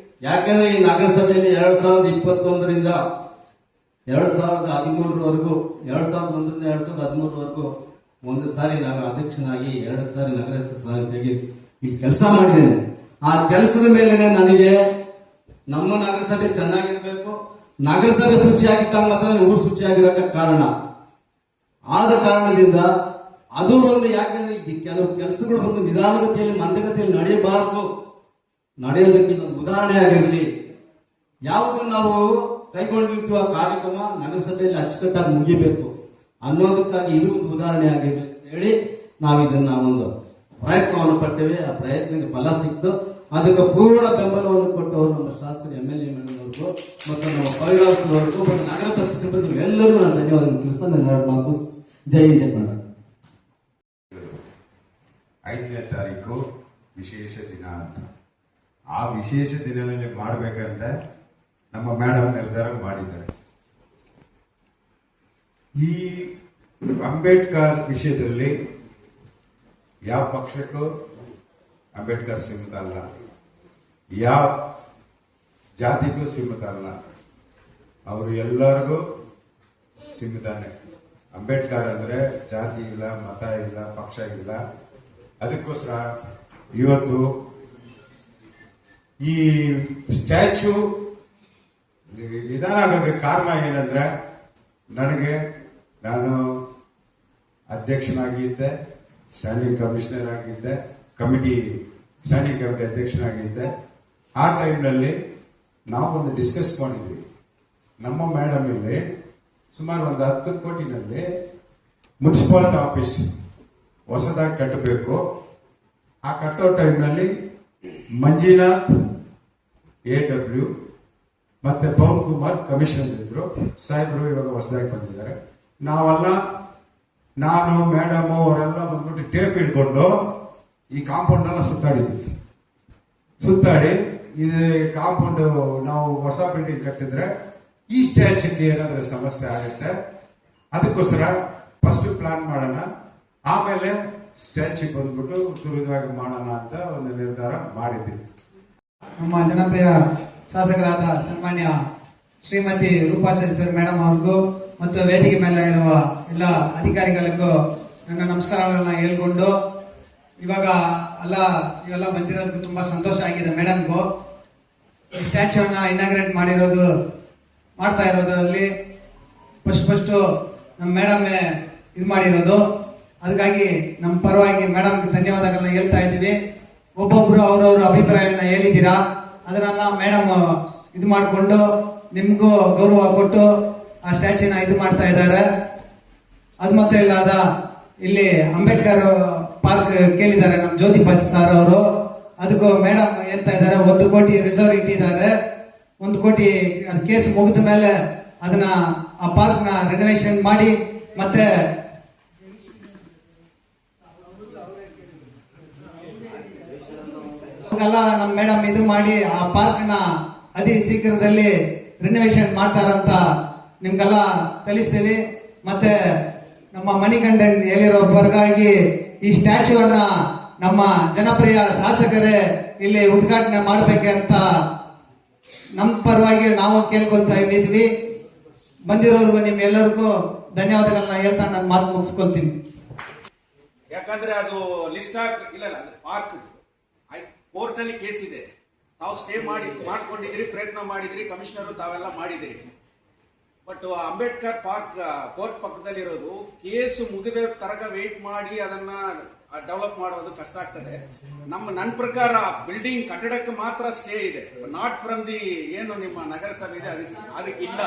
ಯಾಕಂದ್ರೆ ಈ ನಗರಸಭೆಯಲ್ಲಿ 2021ರಿಂದ 2013ರವರೆಗೂ 2001ರಿಂದ 2013ರವರೆಗೂ ಒಂದು ಸಾರಿ ನಾನು ಅಧ್ಯಕ್ಷನಾಗಿ 2 ಸಾರಿ ನಗರಸಭೆಗೆ ಇಲ್ಲಿ ಕೆಲಸ ಮಾಡಿದ್ದೇನೆ. ಆ ಕೆಲಸದ ಮೇಲೆ ನನಗೆ ನಮ್ಮ ನಗರಸಭೆ ಚೆನ್ನಾಗಿರ್ಬೇಕು, ನಗರಸಭೆ ಶುಚಿಯಾಗಿದ್ದಾಗ ಮಾತ್ರ ಊರು ಶುಚಿಯಾಗಿರೋಕೆ ಕಾರಣ. ಆದ ಕಾರಣದಿಂದ ಅದು ಒಂದು, ಯಾಕಂದ್ರೆ ಕೆಲವು ಕೆಲಸಗಳು ಒಂದು ನಿಧಾನಗತಿಯಲ್ಲಿ ಮಂದಗತಿಯಲ್ಲಿ ನಡೆಯಬಾರದು, ನಡೆಯೋದಕ್ಕೆ ಇದೊಂದು ಉದಾಹರಣೆ ಆಗಿರಲಿ. ಯಾವುದು ನಾವು ಕೈಗೊಂಡಿರ್ತೀವ ಕಾರ್ಯಕ್ರಮ ನಗರಸಭೆಯಲ್ಲಿ ಅಚ್ಚುಕಟ್ಟಾಗಿ ಮುಗಿಬೇಕು ಅನ್ನೋದಕ್ಕಾಗಿ ಇದು ಒಂದು ಉದಾಹರಣೆ ಆಗಿರಲಿ ಅಂತ ಹೇಳಿ ನಾವು ಇದನ್ನ ಒಂದು ಪ್ರಯತ್ನವನ್ನು ಪಟ್ಟೇವೆ. ಆ ಪ್ರಯತ್ನಕ್ಕೆ ಫಲ ಸಿಕ್ತು. ಅದಕ್ಕೆ ಪೂರ್ಣ ಬೆಂಬಲವನ್ನು ಕೊಟ್ಟವರು ನಮ್ಮ ಶಾಸಕರು MLA ಮೇಡಮ್ನವ್ರಿಗೂ ಮತ್ತು ನಮ್ಮ ಪೈರಾವ್ರಿಗೂ ಮತ್ತು ನಗರ ಬಸ್ ಸಿಬ್ಬಂದಿ ಎಲ್ಲರಿಗೂ ನಾನು ಧನ್ಯವಾದ ತಿಳಿಸ್ತಾ ನನ್ನ ಮಾತು ಜೈ ಕನ್ನಡ. 5ನೇ ತಾರೀಕು ವಿಶೇಷ ದಿನ ಅಂತ. ಆ ವಿಶೇಷ ದಿನದಲ್ಲಿ ಮಾಡಬೇಕಂತ ನಮ್ಮ ಮೇಡಮ್ ನಿರ್ಧಾರ ಮಾಡಿದ್ದಾರೆ. ಈ ಅಂಬೇಡ್ಕರ್ ವಿಷಯದಲ್ಲಿ ಯಾವ ಪಕ್ಷಕ್ಕೂ ಅಂಬೇಡ್ಕರ್ ಸೀಮಿತ ಅಲ್ಲ, ಯಾವ ಜಾತಿಗೂ ಸೀಮಿತ ಅಲ್ಲ, ಅವರು ಎಲ್ಲರಿಗೂ ಸೀಮಿತಾನೆ. ಅಂಬೇಡ್ಕರ್ ಅಂದ್ರೆ ಜಾತಿ ಇಲ್ಲ, ಮತ ಇಲ್ಲ, ಪಕ್ಷ ಇಲ್ಲ. ಅದಕ್ಕೋಸ್ಕರ ಇವತ್ತು ಈ ಸ್ಟ್ಯಾಚ್ಯೂ ನಿಧಾನ ಆಗೋಕ್ಕೆ ಕಾರಣ ಏನಂದ್ರೆ, ನಾನು ಅಧ್ಯಕ್ಷನಾಗಿದ್ದೆ, ಸ್ಟ್ಯಾಂಡಿಂಗ್ ಕಮಿಷನರ್ ಆಗಿದ್ದೆ, ಸ್ಟ್ಯಾಂಡಿಂಗ್ ಕಮಿಟಿ ಅಧ್ಯಕ್ಷನಾಗಿದ್ದೆ. ಆ ಟೈಮ್ನಲ್ಲಿ ನಾವು ಒಂದು ಡಿಸ್ಕಸ್ ಮಾಡಿದ್ವಿ. ನಮ್ಮ ಮೇಡಮ್ ಇಲ್ಲಿ ಸುಮಾರು ಒಂದು 10 ಕೋಟಿನಲ್ಲಿ ಮುನ್ಸಿಪಾಲಿಟಿ ಆಫೀಸ್ ಹೊಸದಾಗಿ ಕಟ್ಟಬೇಕು. ಆ ಕಟ್ಟೋ ಟೈಮ್ನಲ್ಲಿ ಮಂಜುನಾಥ್ AW ಮತ್ತೆ ಪವನ್ ಕುಮಾರ್ ಕಮಿಷನರ್ ಇದ್ರು. ಸಾಹೇಬರು ಇವಾಗ ಹೊಸದಾಗಿ ಬಂದಿದ್ದಾರೆ. ನಾನು ಮೇಡಮ್ ಅವರೆಲ್ಲ ಬಂದ್ಬಿಟ್ಟು ಟೇಪ್ ಹಿಡ್ಕೊಂಡು ಈ ಕಾಂಪೌಂಡ್ ಎಲ್ಲ ಸುತ್ತಾಡಿ ಇದು ಕಾಂಪೌಂಡ್ ನಾವು ಹೊಸ ಬಿಲ್ಡಿಂಗ್ ಕಟ್ಟಿದ್ರೆ ಈ ಸ್ಟ್ಯಾಚ್ಯೂಗೆ ಏನಾದ್ರೂ ಸಮಸ್ಯೆ ಆಗುತ್ತೆ, ಅದಕ್ಕೋಸ್ಕರ ಫಸ್ಟ್ ಪ್ಲಾನ್ ಮಾಡೋಣ, ಆಮೇಲೆ ಸ್ಟ್ಯಾಚ್ಯೂ ಬಂದ್ಬಿಟ್ಟು ತ್ವರಿತವಾಗಿ ಮಾಡೋಣ ಅಂತ ಒಂದು ನಿರ್ಧಾರ ಮಾಡಿದ್ವಿ. ನಮ್ಮ ಜನಪ್ರಿಯ ಶಾಸಕರಾದ ಸನ್ಮಾನ್ಯ ಶ್ರೀಮತಿ ರೂಪಾ ಶಶಿಧರ್ ಮೇಡಮ್ ಅವ್ರಿಗೂ ಮತ್ತು ವೇದಿಕೆ ಮೇಲೆ ಇರುವ ಎಲ್ಲ ಅಧಿಕಾರಿಗಳಿಗೂ ನನ್ನ ನಮಸ್ಕಾರಗಳನ್ನ ಹೇಳ್ಕೊಂಡು, ಇವಾಗ ನೀವೆಲ್ಲ ಬಂದಿರೋದಕ್ಕೆ ತುಂಬಾ ಸಂತೋಷ ಆಗಿದೆ. ಮೇಡಮ್ಗೂ ಈ ಸ್ಟ್ಯಾಚ್ಯೂನ ಇನಾಗ್ರೇಟ್ ಮಾಡ್ತಾ ಇರೋದ್ರಲ್ಲಿ ಫಸ್ಟ್ ನಮ್ಮ ಮೇಡಮ್ ಇದು ಮಾಡಿರೋದು. ಅದಕ್ಕಾಗಿ ನಮ್ಮ ಪರವಾಗಿ ಮೇಡಮ್ಗೆ ಧನ್ಯವಾದಗಳನ್ನ ಹೇಳ್ತಾ ಇದ್ದೀವಿ. ಒಬ್ಬೊಬ್ರು ಅವ್ರವ್ರ ಅಭಿಪ್ರಾಯವನ್ನ ಹೇಳಿದ್ದೀರಾ, ಅದನ್ನೆಲ್ಲ ಮೇಡಮ್ ಇದು ಮಾಡಿಕೊಂಡು ನಿಮಗೂ ಗೌರವ ಕೊಟ್ಟು ಆ ಸ್ಟ್ಯಾಚ್ಯೂನ ಇದು ಮಾಡ್ತಾ ಇದ್ದಾರೆ. ಅದು ಮತ್ತೆ ಇಲ್ಲದ ಇಲ್ಲಿ ಅಂಬೇಡ್ಕರ್ ಪಾರ್ಕ್ ಕೇಳಿದ್ದಾರೆ ನಮ್ಮ ಜ್ಯೋತಿ ಬಸ್ ಸರ್ ಅವರು. ಅದಕ್ಕೂ ಮೇಡಮ್ ಹೇಳ್ತಾ ಇದ್ದಾರೆ 1 ಕೋಟಿ ರಿಸರ್ವ್ ಇಟ್ಟಿದ್ದಾರೆ. 1 ಕೋಟಿ ಅದು ಕೇಸ್ ಮುಗಿದ ಮೇಲೆ ಅದನ್ನ ಆ ಪಾರ್ಕ್ ನ ರೆನೋವೇಷನ್ ಮಾಡಿ ಮತ್ತೆ ನಮ್ಮ ಮೇಡಮ್ ಇದು ಮಾಡಿ ಆ ಪಾರ್ಕ್ ನ ಅತಿ ಶೀಘ್ರದಲ್ಲಿ ರಿನೋವೇಷನ್ ಮಾಡ್ತಾರಂತ ನಿಮ್ಗೆಲ್ಲ ತಿಳಿಸ್ತೀವಿ. ಮತ್ತೆ ನಮ್ಮ ಮಣಿಕಂಠನ್ ಹೇಳಿರೋ ವರ್ಗಾಗಿ ಈ ಸ್ಟ್ಯಾಚ್ಯೂ ಅನ್ನ ನಮ್ಮ ಜನಪ್ರಿಯ ಶಾಸಕರೇ ಇಲ್ಲಿ ಉದ್ಘಾಟನೆ ಮಾಡಬೇಕಂತ ನಮ್ಮ ಪರವಾಗಿ ನಾವು ಕೇಳ್ಕೊಳ್ತಾ ಇದ್ದೀವಿ. ಬಂದಿರೋರ್ಗು ನಿಮ್ಮೆಲ್ಲರಿಗೂ ಧನ್ಯವಾದಗಳನ್ನ ಹೇಳ್ತಾ ನಾನು ಮಾತು ಮುಗಿಸ್ಕೊಳ್ತೀನಿ. ಯಾಕಂದ್ರೆ ಅದು ಲಿಸ್ಟ್ ಇಲ್ಲ, ಪಾರ್ಕ್ ಕೋರ್ಟ್ ಅಲ್ಲಿ ಕೇಸ್ ಇದೆ. ತಾವು ಸ್ಟೇ ಮಾಡ್ಕೊಂಡಿದ್ರಿ, ಪ್ರಯತ್ನ ಮಾಡಿದ್ರಿ, ಕಮಿಷನರ್ ತಾವೆಲ್ಲ ಮಾಡಿದ್ರಿ. ಬಟ್ ಅಂಬೇಡ್ಕರ್ ಪಾರ್ಕ್ ಕೋರ್ಟ್ ಪಕ್ಕದಲ್ಲಿರೋದು ಕೇಸ್ ಮುಗಿದ ತರಗ ವೇಟ್ ಮಾಡಿ ಅದನ್ನ ಡೆವಲಪ್ ಮಾಡೋದು ಕಷ್ಟ ಆಗ್ತದೆ. ನನ್ನ ಪ್ರಕಾರ ಬಿಲ್ಡಿಂಗ್ ಕಟ್ಟಡಕ್ಕೆ ಮಾತ್ರ ಸ್ಟೇ ಇದೆ, ನಾಟ್ ಫ್ರಮ್ ದಿ ಏನು ನಿಮ್ಮ ನಗರಸಭೆ ಇದೆ ಅದಕ್ಕೆ ಇಲ್ಲ.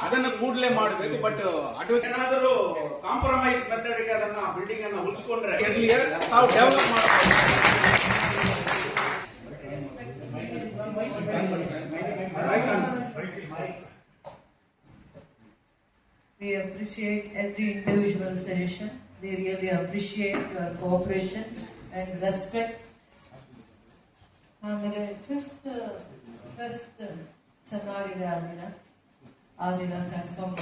ಅದನ್ನು ಕೂಡಲೇ ಮಾಡಬೇಕು. ಬಟ್ ಏನಾದರೂ ಕಾಂಪ್ರಮೈಸ್ ಮೆಥಡ್ಗೆ ಅದನ್ನ ಬಿಲ್ಡಿಂಗ್ ಅನ್ನ ಉಳಿಸ್ಕೊಂಡ್ರೆ ತಾವು ಡೆವಲಪ್ ಮಾಡಬೇಕು. We appreciate every individual suggestion. We really appreciate your cooperation and respect. ಆಮೇಲೆ ಫಿಫ್ತ್ ಚೆನ್ನಾಗಿದೆ ಆ ದಿನ ಕನ್ಫರ್ಮ್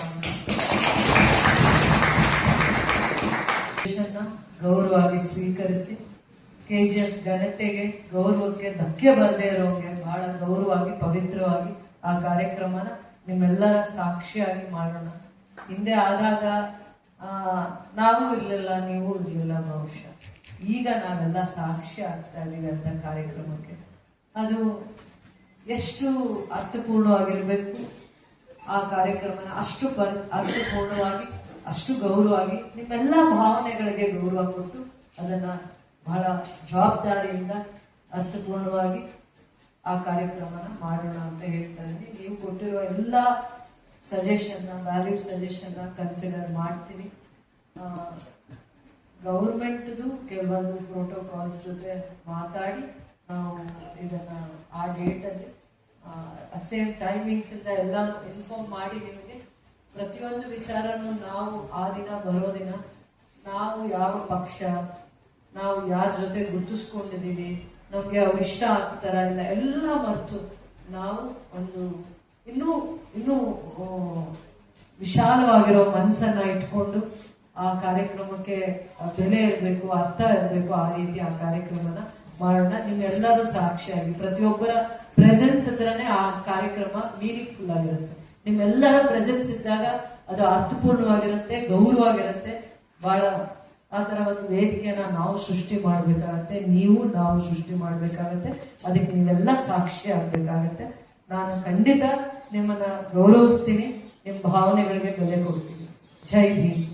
ಗೌರವವಾಗಿ ಸ್ವೀಕರಿಸಿ KGF ಘನತೆಗೆ ಗೌರವಕ್ಕೆ ಧಕ್ಕೆ ಬರದೇ ಇರೋಂಗೆ ಬಹಳ ಗೌರವವಾಗಿ ಪವಿತ್ರವಾಗಿ ಆ ಕಾರ್ಯಕ್ರಮನ ನಿಮ್ಮೆಲ್ಲರ ಸಾಕ್ಷಿಯಾಗಿ ಮಾಡೋಣ. ಹಿಂದೆ ಆದಾಗ ನಾವು ಇರ್ಲಿಲ್ಲ, ನೀವು ಇರ್ಲಿಲ್ಲ ಬಹುಶಃ. ಈಗ ನಾವೆಲ್ಲ ಸಾಕ್ಷಿ ಆಗ್ತಾ ಇದೀವಿ ಅಂತ ಕಾರ್ಯಕ್ರಮಕ್ಕೆ. ಅದು ಎಷ್ಟು ಅರ್ಥಪೂರ್ಣವಾಗಿರ್ಬೇಕು ಆ ಕಾರ್ಯಕ್ರಮನ, ಅಷ್ಟು ಅರ್ಥಪೂರ್ಣವಾಗಿ, ಅಷ್ಟು ಗೌರವವಾಗಿ, ನಿಮ್ಮೆಲ್ಲ ಭಾವನೆಗಳಿಗೆ ಗೌರವ ಕೊಟ್ಟು ಅದನ್ನ ಬಹಳ ಜವಾಬ್ದಾರಿಯಿಂದ ಅರ್ಥಪೂರ್ಣವಾಗಿ ಆ ಕಾರ್ಯಕ್ರಮನ ಮಾಡೋಣ ಅಂತ ಹೇಳ್ತಾ ಇದ್ದೀನಿ. ನೀವು ಕೊಟ್ಟಿರುವ ಎಲ್ಲ ವ್ಯಾಲಿಡ್ ಸಜೆಷನ್ ಕನ್ಸಿಡರ್ ಮಾಡ್ತೀನಿ. ಗೌರ್ಮೆಂಟ್ದು ಕೆಲವೊಂದು ಪ್ರೋಟೋಕಾಲ್ಸ್ ಜೊತೆ ಮಾತಾಡಿ ನಾವು ಇದನ್ನ ಆ ಡೇಟಲ್ಲಿ ಸೇಮ್ ಟೈಮಿಂಗ್ಸ್ ಇಂದ ಎಲ್ಲ ಇನ್ಫಾರ್ಮ್ ಮಾಡಿ ನಿಮಗೆ ಪ್ರತಿಯೊಂದು ವಿಚಾರನೂ ನಾವು ಆ ದಿನ ಬರೋ ದಿನ ನಾವು ಯಾವ ಪಕ್ಷ, ನಾವು ಯಾರ ಜೊತೆ ಗುರುತಿಸ್ಕೊಂಡಿದ್ದೀವಿ, ನಮ್ಗೆ ಅವ್ರು ಇಷ್ಟ ಆಗ್ತಾರ ಇಲ್ಲ ಎಲ್ಲ ಮರೆತು ನಾವು ಒಂದು ಇನ್ನೂ ವಿಶಾಲವಾಗಿರೋ ಮನಸ್ಸನ್ನ ಇಟ್ಕೊಂಡು ಆ ಕಾರ್ಯಕ್ರಮಕ್ಕೆ ಬೆಲೆ ಇರಬೇಕು, ಅರ್ಥ ಇರಬೇಕು, ಆ ರೀತಿ ಆ ಕಾರ್ಯಕ್ರಮನ ಮಾಡೋಣ. ನಿಮ್ಮೆಲ್ಲರೂ ಸಾಕ್ಷಿಯಾಗಿ ಪ್ರತಿಯೊಬ್ಬರ ಪ್ರೆಸೆನ್ಸ್ ಇದ್ರೇ ಆ ಕಾರ್ಯಕ್ರಮ ಮೀನಿಂಗ್ಫುಲ್ ಆಗಿರುತ್ತೆ. ನಿಮ್ಮೆಲ್ಲರ ಪ್ರೆಸೆನ್ಸ್ ಇದ್ದಾಗ ಅದು ಅರ್ಥಪೂರ್ಣವಾಗಿರುತ್ತೆ, ಗೌರವವಾಗಿರುತ್ತೆ. ಬಹಳ ಆ ತರ ಒಂದು ವೇದಿಕೆನ ನಾವು ಸೃಷ್ಟಿ ಮಾಡ್ಬೇಕಾಗತ್ತೆ, ನಾವು ಸೃಷ್ಟಿ ಮಾಡ್ಬೇಕಾಗತ್ತೆ. ಅದಕ್ಕೆ ನೀವೆಲ್ಲ ಸಾಕ್ಷಿ ಆಗ್ಬೇಕಾಗತ್ತೆ. ನಾನು ಖಂಡಿತ ನಿಮ್ಮನ್ನ ಗೌರವಿಸ್ತೀನಿ, ನಿಮ್ಮ ಭಾವನೆಗಳಿಗೆ ಬೆಲೆ ಕೊಡ್ತೀನಿ. ಜೈ ಭೀಮ್.